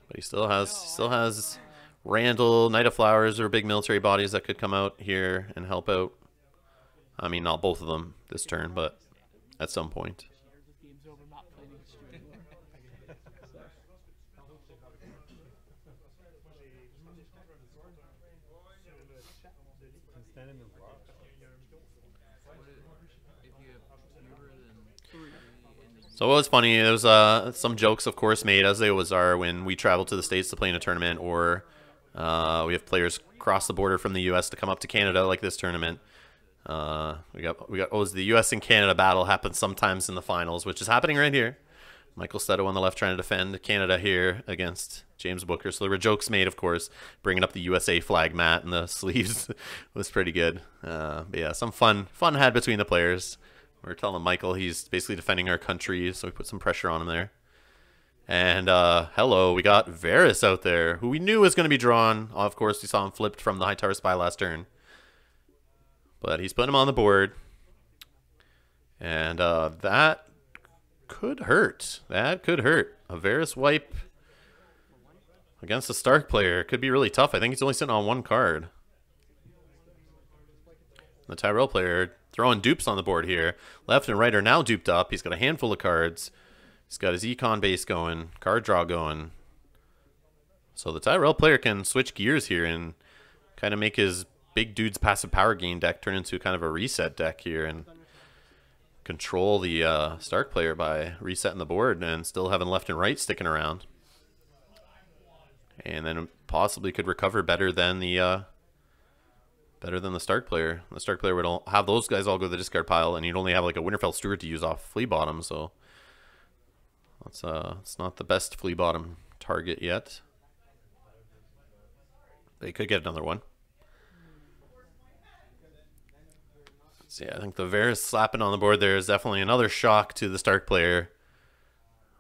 But he still has Randall, Knight of Flowers, or big military bodies that could come out here and help out. I mean, not both of them this turn, but at some point. So it was funny. There was some jokes, of course, made, as they always are, when we travel to the States to play in a tournament, or we have players cross the border from the U.S. to come up to Canada, like this tournament. We got the U.S. and Canada battle happens sometimes in the finals, which is happening right here. Michael Stetto on the left trying to defend Canada here against James Booker. So there were jokes made, of course, bringing up the USA flag mat and the sleeves was pretty good. But yeah, some fun had between the players. We're telling Michael he's basically defending our country, so we put some pressure on him there. And hello, we got Varys out there, who we knew was going to be drawn. Of course, we saw him flipped from the High Tower Spy last turn. But he's putting him on the board. And that could hurt. That could hurt. A Varys wipe against a Stark player could be really tough. I think he's only sitting on 1 card. The Tyrell player throwing dupes on the board here. Left and right are now duped up. He's got a handful of cards. He's got his econ base going, card draw going. So the Tyrell player can switch gears here and kind of make his big dude's passive power gain deck turn into kind of a reset deck here and control the Stark player by resetting the board and still having left and right sticking around. And then possibly could recover better than the Stark player. The Stark player would have those guys all go to the discard pile, and you'd only have like a Winterfell Steward to use off Flea Bottom, so it's not the best Flea Bottom target yet. They could get another one. So yeah, I think the Varys slapping on the board there is definitely another shock to the Stark player.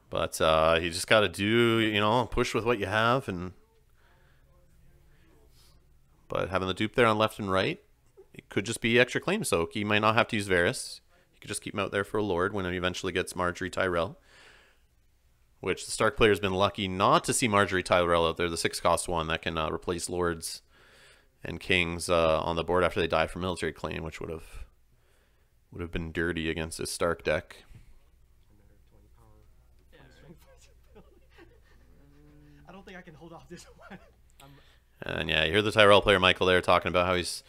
But you just got to do, push with what you have and But having the dupe there on left and right, it could just be extra claim soak. He might not have to use Varus. He could just keep him out there for a Lord when he eventually gets Marjorie Tyrell. Which the Stark player has been lucky not to see Marjorie Tyrell out there, the 6-cost one that can replace Lords and Kings on the board after they die for military claim, which would have been dirty against his Stark deck. I don't think I can hold off this one. And yeah, you hear the Tyrell player Michael there talking about how he's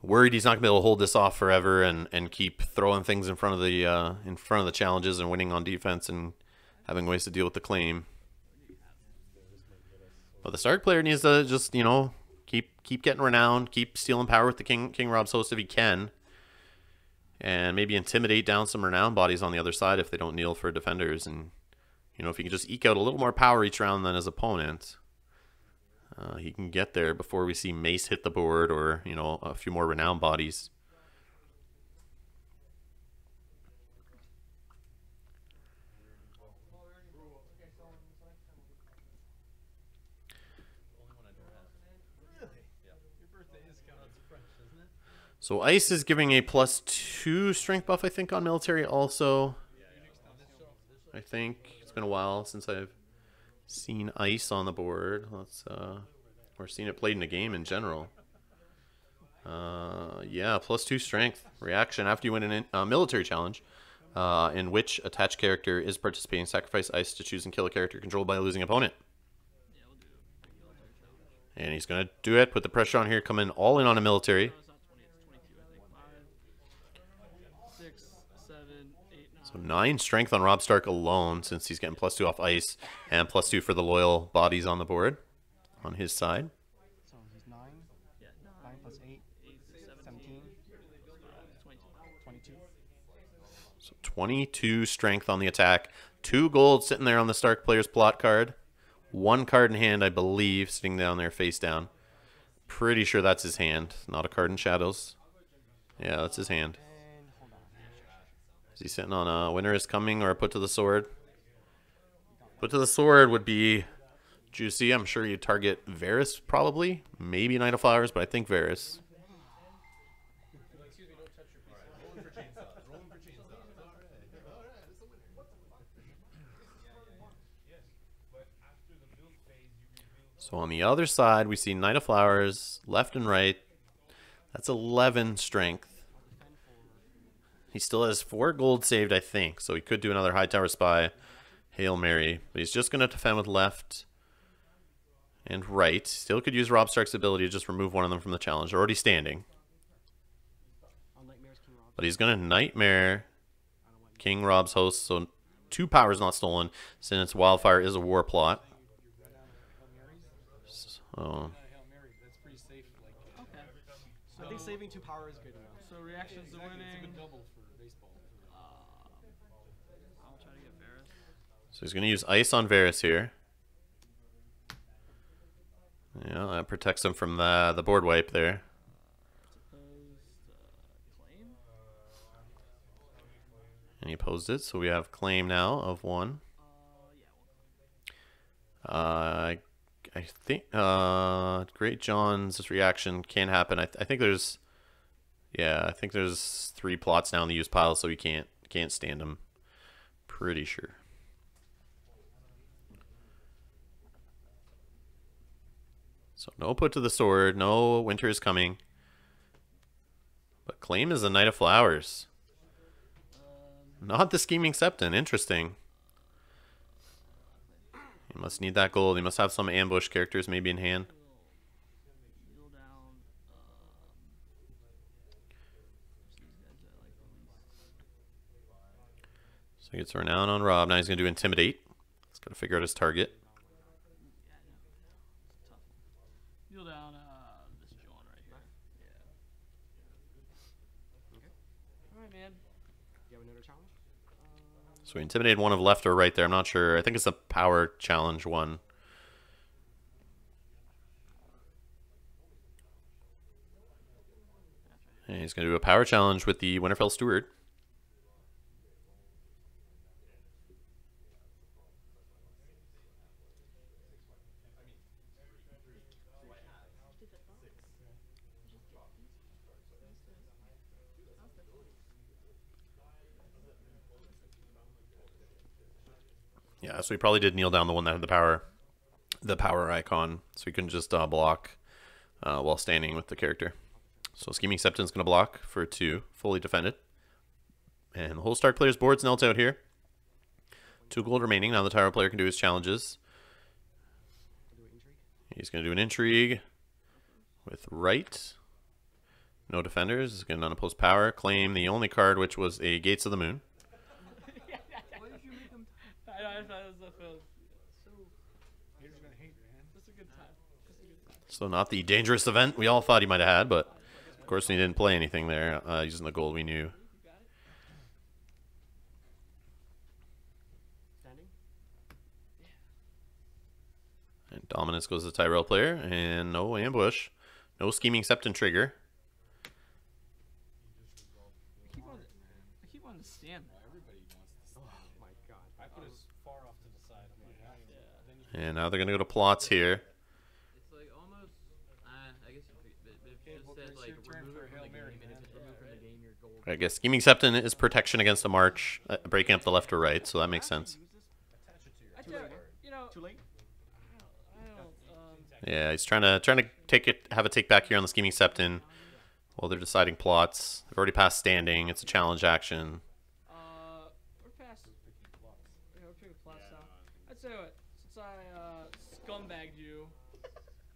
worried he's not gonna be able to hold this off forever and keep throwing things in front of the challenges and winning on defense and having ways to deal with the claim. But the Stark player needs to just, you know, keep getting renowned, keep stealing power with the King Rob's host if he can, and maybe intimidate down some renowned bodies on the other side if they don't kneel for defenders. And you know, if he can just eke out a little more power each round than his opponent, he can get there before we see Mace hit the board or, you know, a few more renowned bodies. So Ice is giving a +2 strength buff, I think, on military also. I think it's been a while since I've seen Ice on the board. Let's or seen it played in a game in general. Yeah, +2 strength reaction after you win a military challenge, in which attached character is participating. Sacrifice Ice to choose and kill a character controlled by a losing opponent. And he's gonna do it. Put the pressure on here. Come in all in on a military. So 9 strength on Rob Stark alone, since he's getting +2 off Ice and +2 for the loyal bodies on the board on his side. So he's 9. Yeah, 9 plus 8, 17, 22. So 22 strength on the attack. 2 gold sitting there on the Stark player's plot card. 1 card in hand, I believe, sitting down there face down. Pretty sure that's his hand, not a card in shadows. Yeah, that's his hand. Is he sitting on a Winter is Coming or a Put to the Sword? Put to the Sword would be juicy. I'm sure you target Varus probably. Maybe Knight of Flowers, but I think Varus. So on the other side, we see Knight of Flowers, left and right. That's 11 strength. He still has 4 gold saved, I think, so he could do another High Tower Spy, Hail Mary. But he's just going to defend with left and right. Still could use Rob Stark's ability to just remove one of them from the challenge. They're already standing. But he's going to Nightmare King Rob's host, so 2 powers not stolen, since Wildfire is a war plot. So, Okay. So I think saving 2 power is good enough. So reactions to winning. It's a good double for baseball. I'll try to get Varus. so he's going to use Ice on Varus here. Yeah, that protects him from the board wipe there. Claim. And he opposed it, so we have claim now of 1. I think Great John's reaction can happen. I think there's, yeah, I think there's 3 plots now in the use pile, so he can't stand them. Pretty sure. So no Put to the Sword, no Winter is Coming. But claim is the Knight of Flowers. Not the Scheming Septon. Interesting. He must need that gold. He must have some ambush characters maybe in hand. Kneel down. So he gets Renown on Rob. Now he's going to do Intimidate. He's got to figure out his target. Kneel down. This John right here. Yeah. Okay. All right, man. You have another challenge? So we intimidated one of left or right there. I'm not sure. I think it's the power challenge one. And he's going to do a power challenge with the Winterfell Steward. Yeah, so he probably did kneel down the one that had the power icon, so he couldn't just block while standing with the character. So Scheming Septon's going to block for 2, fully defended. And the whole Stark player's board's knelt out here. 2 gold remaining. Now the Tyrell player can do his challenges. He's going to do an intrigue with right. No defenders. He's going to unopposed power. Claim the only card, which was a Gates of the Moon. So not the dangerous event we all thought he might have had, but of course he didn't play anything there using the gold we knew. And dominance goes to the Tyrell player, and no ambush. No Scheming Septon trigger. I keep wanting to stand there. Everybody wants to. Oh my god! I put as far off to the side. I'm like, And now they're going to go to plots here. It's like almost, I guess if it just said like remove it from the game, and if it's removed from the game, you're gold. I guess Scheming Septon is protection against a march, breaking up the left or right, so that makes sense. You know, Too late? Yeah, he's trying to have a take back here on the Scheming Septon while they're deciding plots. They've already passed standing. It's a challenge action. we're past. Yeah, we're picking plots now. I'd say what? Since I scumbagged you.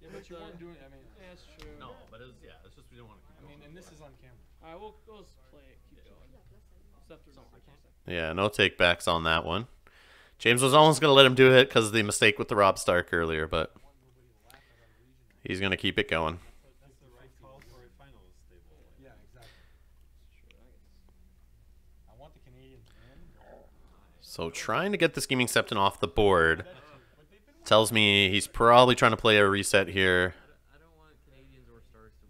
Yeah, but you weren't doing. I mean, Yeah, that's true. No, but it's just we don't want to. I mean, and this is on camera. All right, we'll just play it. Keep going. Scepter's not Yeah, no takebacks on that one. James was almost going to let him do it because of the mistake with the Rob Stark earlier, but he's going to keep it going. Yeah, exactly. I want the Canadians to win. So trying to get the Scheming Septon off the board tells me he's probably trying to play a reset here. I don't want Canadians or Stars to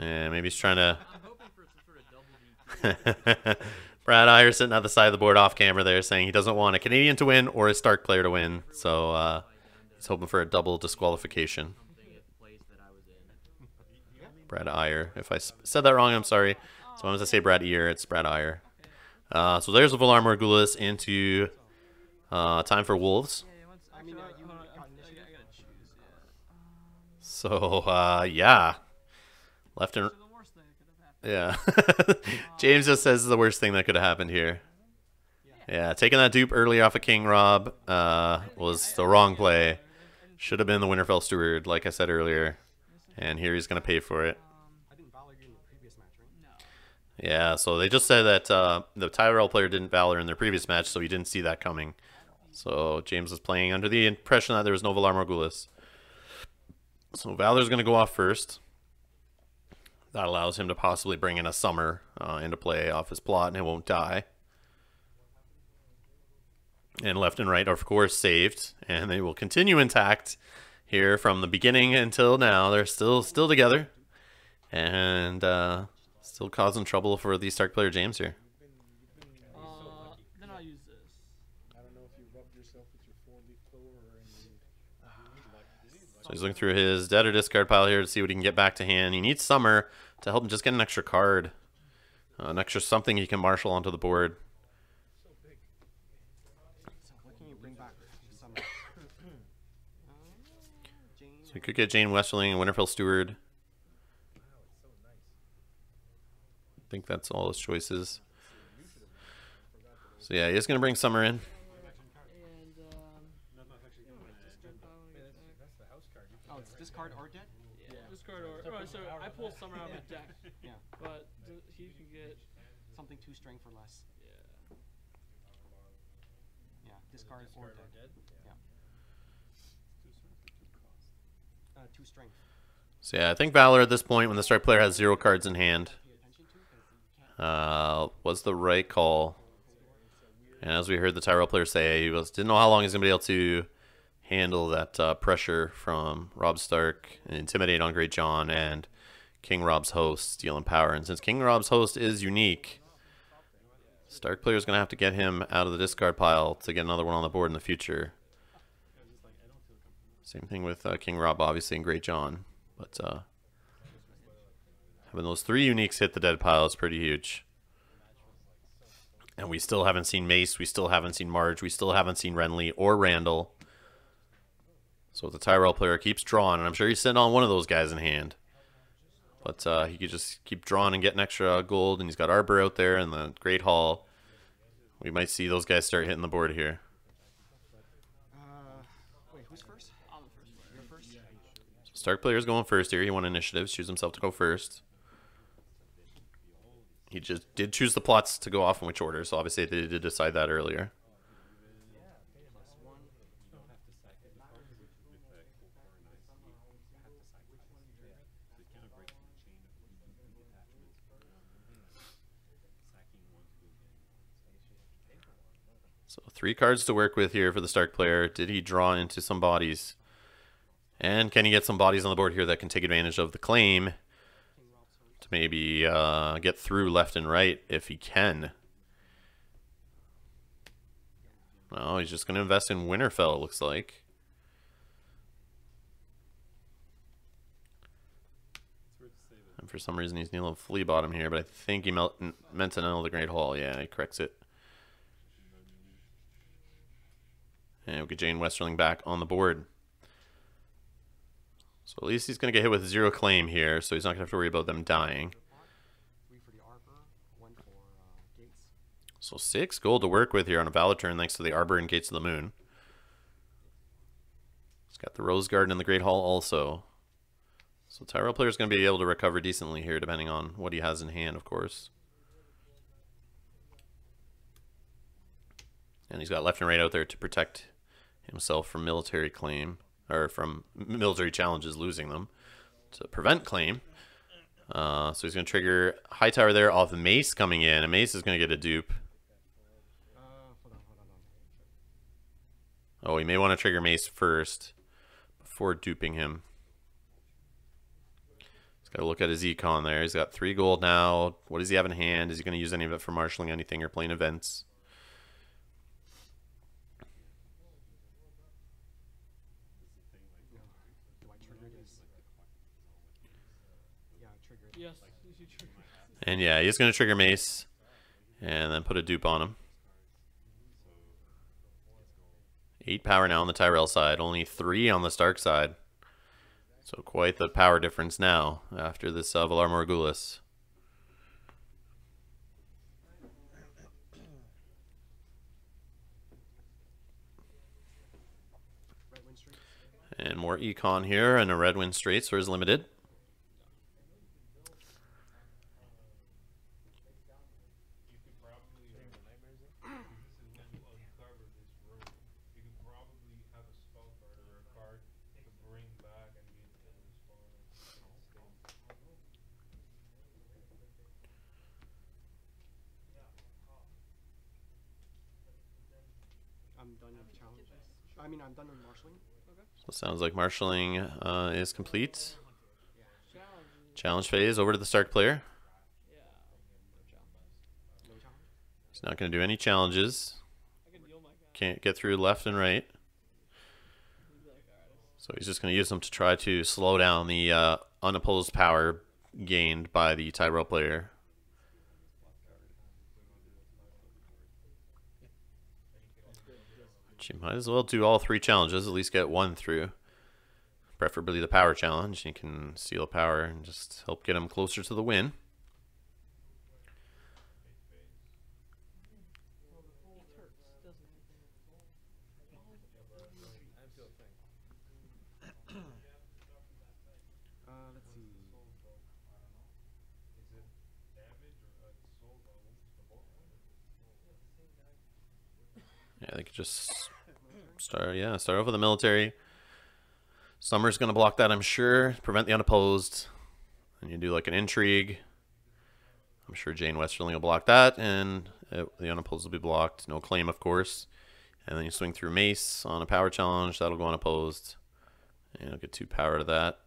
win. And maybe he's trying to... I'm hoping for some sort of double DQ. Brad Iyer sitting at the side of the board off camera there saying he doesn't want a Canadian to win or a Stark player to win. So he's hoping for a double disqualification. Something at the place that I was in. Brad Iyer. If I said that wrong, I'm sorry. So when I say Brad Iyer, it's Brad Iyer. So there's the Valar Morghulis into time for Wolves. I mean, you got initiative. I gotta choose. So, yeah. Left and... The worst thing that could have happened. Yeah. James just says the worst thing that could have happened here. Yeah, taking that dupe early off of King Rob was the wrong play. Should have been the Winterfell Steward, like I said earlier. And here he's going to pay for it. I didn't Valor you in the previous match, right? No. Yeah, so they just said that the Tyrell player didn't Valor in their previous match, so he didn't see that coming. So James was playing under the impression that there was no Valar Morghulis. So Valor's going to go off first. That allows him to possibly bring in a Summer into play off his plot, and it won't die. And left and right are, of course, saved, and they will continue intact here from the beginning until now. They're still together, and still causing trouble for the Stark player James here. Then I'll use this. I don't know if you rubbed yourself with your 4-leaf clover or anything. So he's looking through his dead or discard pile here to see what he can get back to hand. He needs Summer to help him just get an extra card, an extra something he can marshal onto the board. So what can you bring back? Some Jane. So he could get Jane Westerling and Winterfell Steward. I think that's all his choices. So yeah, he is going to bring Summer in. And Oh, it's discard or dead? discard or so I pull Summer out of the deck, Yeah. but he can get Something 2 strength for less. Yeah, discard or dead. Yeah. 2 strength. So yeah, I think Valor at this point, when the Stark player has 0 cards in hand, Pay attention to because you can't. was the right call. And as we heard the Tyrell player say, he didn't know how long he's going to be able to handle that pressure from Robb Stark and intimidate on Great John and King Rob's host, stealing power. And since King Rob's host is unique, Stark player is going to have to get him out of the discard pile to get another one on the board in the future. Same thing with King Rob, obviously, and Great John. But having those 3 uniques hit the dead pile is pretty huge. And we still haven't seen Mace. We still haven't seen Marge. We still haven't seen Renly or Randall. So the Tyrell player keeps drawing, and I'm sure he's sitting on one of those guys in hand. But he could just keep drawing and get an extra gold, and he's got Arbor out there and the Great Hall. We might see those guys start hitting the board here. Wait, who's first? I'm the first player. You're first? Stark player's going first here. He won initiatives, choose himself to go first. He just did choose the plots to go off in which order, so obviously they did decide that earlier. So 3 cards to work with here for the Stark player. Did he draw into some bodies? And can he get some bodies on the board here that can take advantage of the claim to maybe get through left and right if he can? No, he's just going to invest in Winterfell, it looks like. And for some reason he's kneeling Flea Bottom here, but I think he meant to nail the Great Hall. Yeah, he corrects it. And we get Jane Westerling back on the board. So at least he's going to get hit with 0 claim here, so he's not going to have to worry about them dying. 3 for the Arbor, 1 for Gates. So 6 gold to work with here on a valid turn thanks to the Arbor and Gates of the Moon. He's got the Rose Garden and the Great Hall also. So Tyrell player is going to be able to recover decently here depending on what he has in hand, of course. And he's got left and right out there to protect himself from military claim, or from military challenges, losing them, to prevent claim. So he's going to trigger High Tower there off the Mace coming in, and Mace is going to get a dupe. Hold on. Oh, he may want to trigger Mace first before duping him. He's got to look at his econ there. He's got 3 gold now. What does he have in hand? Is he going to use any of it for marshalling anything or playing events? Yes, you should trigger. And yeah, he's going to trigger Mace and then put a dupe on him. 8 power now on the Tyrell side, only 3 on the Stark side. So quite the power difference now after this Valar Morghulis. And more econ here, and a Red Wind Straits for his limited. I'm done with challenges. I'm done with marshalling. So it sounds like marshalling is complete. Challenge phase over to the Stark player. No challenge. He's not going to do any challenges. Can't get through left and right. So he's just going to use them to try to slow down the unopposed power gained by the Tyrell player. Which you might as well do all 3 challenges, at least get 1 through. Preferably the power challenge. You can steal power and just help get him closer to the win. Let's see. Yeah, they could just start off with the military. Summer's going to block that, I'm sure. Prevent the unopposed. And you do like an intrigue. I'm sure Jane Westerling will block that, and the unopposed will be blocked. No claim, of course. And then you swing through Mace on a power challenge. That'll go unopposed. And you'll get 2 power to that.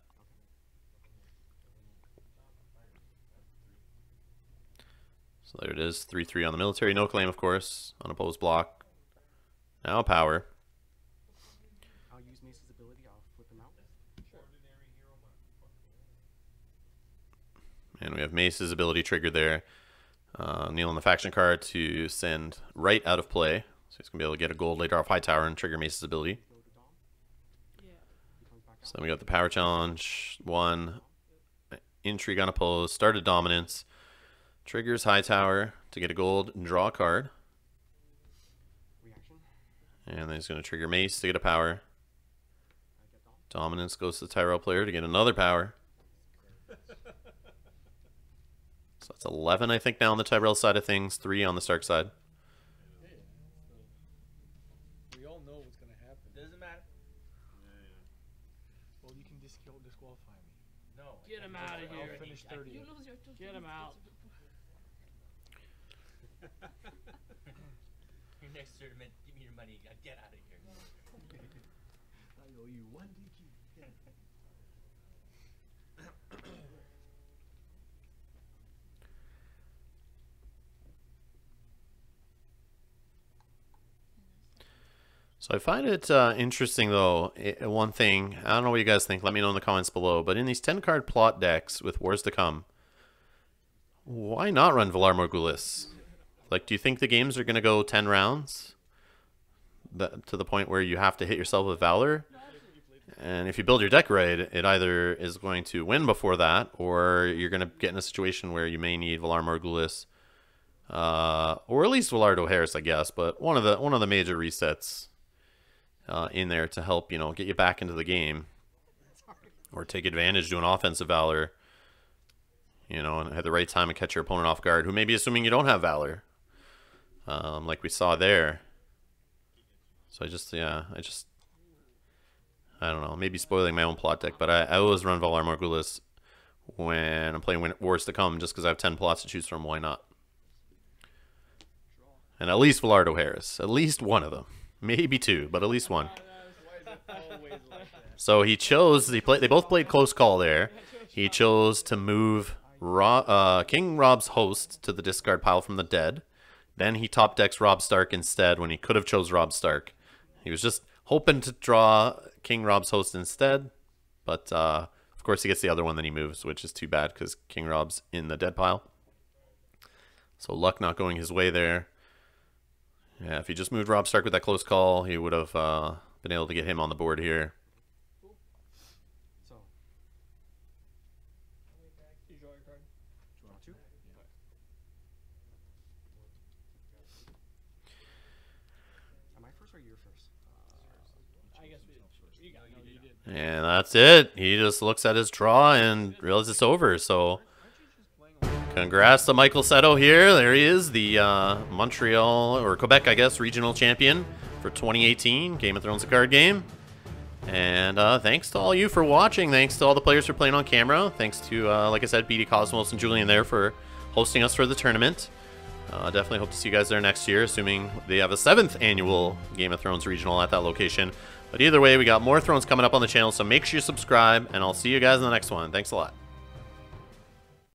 So there it is. 3-3 on the military. No claim, of course. Unopposed block. Now power. I'll use Mace's ability. I'll flip him out. And we have Mace's ability triggered there. Kneel on the faction card to send right out of play. So he's going to be able to get a gold later off Hightower and trigger Mace's ability. So then we got the power challenge. 1. Intrigue unopposed. Started dominance. Triggers Hightower to get a gold and draw a card. And then he's going to trigger Mace to get a power. Dominance goes to the Tyrell player to get another power. So that's 11, I think, now on the Tyrell side of things. 3 on the Stark side. We all know what's gonna happen. Doesn't matter. Well, you can disqualify me. No. Get him out of here. I'll finish 30. Get him out. Your next tournament, give me your money. Get out of here. I owe you 1 DQ. So I find it interesting, though, one thing. I don't know what you guys think. Let me know in the comments below. But in these 10-card plot decks with Wars to Come, why not run Valar Morghulis? Like, do you think the games are going to go 10 rounds? To the point where you have to hit yourself with Valor? And if you build your deck right, it either is going to win before that, or you're going to get in a situation where you may need Valar Morghulis, or at least Valardo Harris, I guess. But one of the major resets in there to help, you know, get you back into the game, or take advantage to an offensive Valor, you know, and at the right time and catch your opponent off guard, who may be assuming you don't have Valor, like we saw there. So I don't know, maybe spoiling my own plot deck, but I always run Valar Morghulis when I'm playing Wars to Come, just because I have 10 plots to choose from. Why not? And at least Valardo Harris, at least one of them, maybe 2, but at least one. So he chose. They both played close call there. He chose to move King Rob's Host to the discard pile from the dead. Then he top decks Rob Stark instead when he could have chose Rob Stark. He was just hoping to draw King Rob's Host instead, but of course he gets the other one that he moves, which is too bad because King Rob's in the dead pile. So luck not going his way there. Yeah, if he just moved Rob Stark with that close call, he would have been able to get him on the board here. So, You draw your card. do you want to? Am I first or you're first? I guess you got no, you did. And that's it. He just looks at his draw and realizes it's over. So congrats to Michael Seto here. There he is, the Montreal, or Quebec, I guess, regional champion for 2018 Game of Thrones card game. And thanks to all you for watching. Thanks to all the players for playing on camera. Thanks to, like I said, BD Cosmos and Julian there for hosting us for the tournament. Definitely hope to see you guys there next year, assuming they have a 7th annual Game of Thrones regional at that location. But either way, we got more Thrones coming up on the channel, so make sure you subscribe, and I'll see you guys in the next one. Thanks a lot.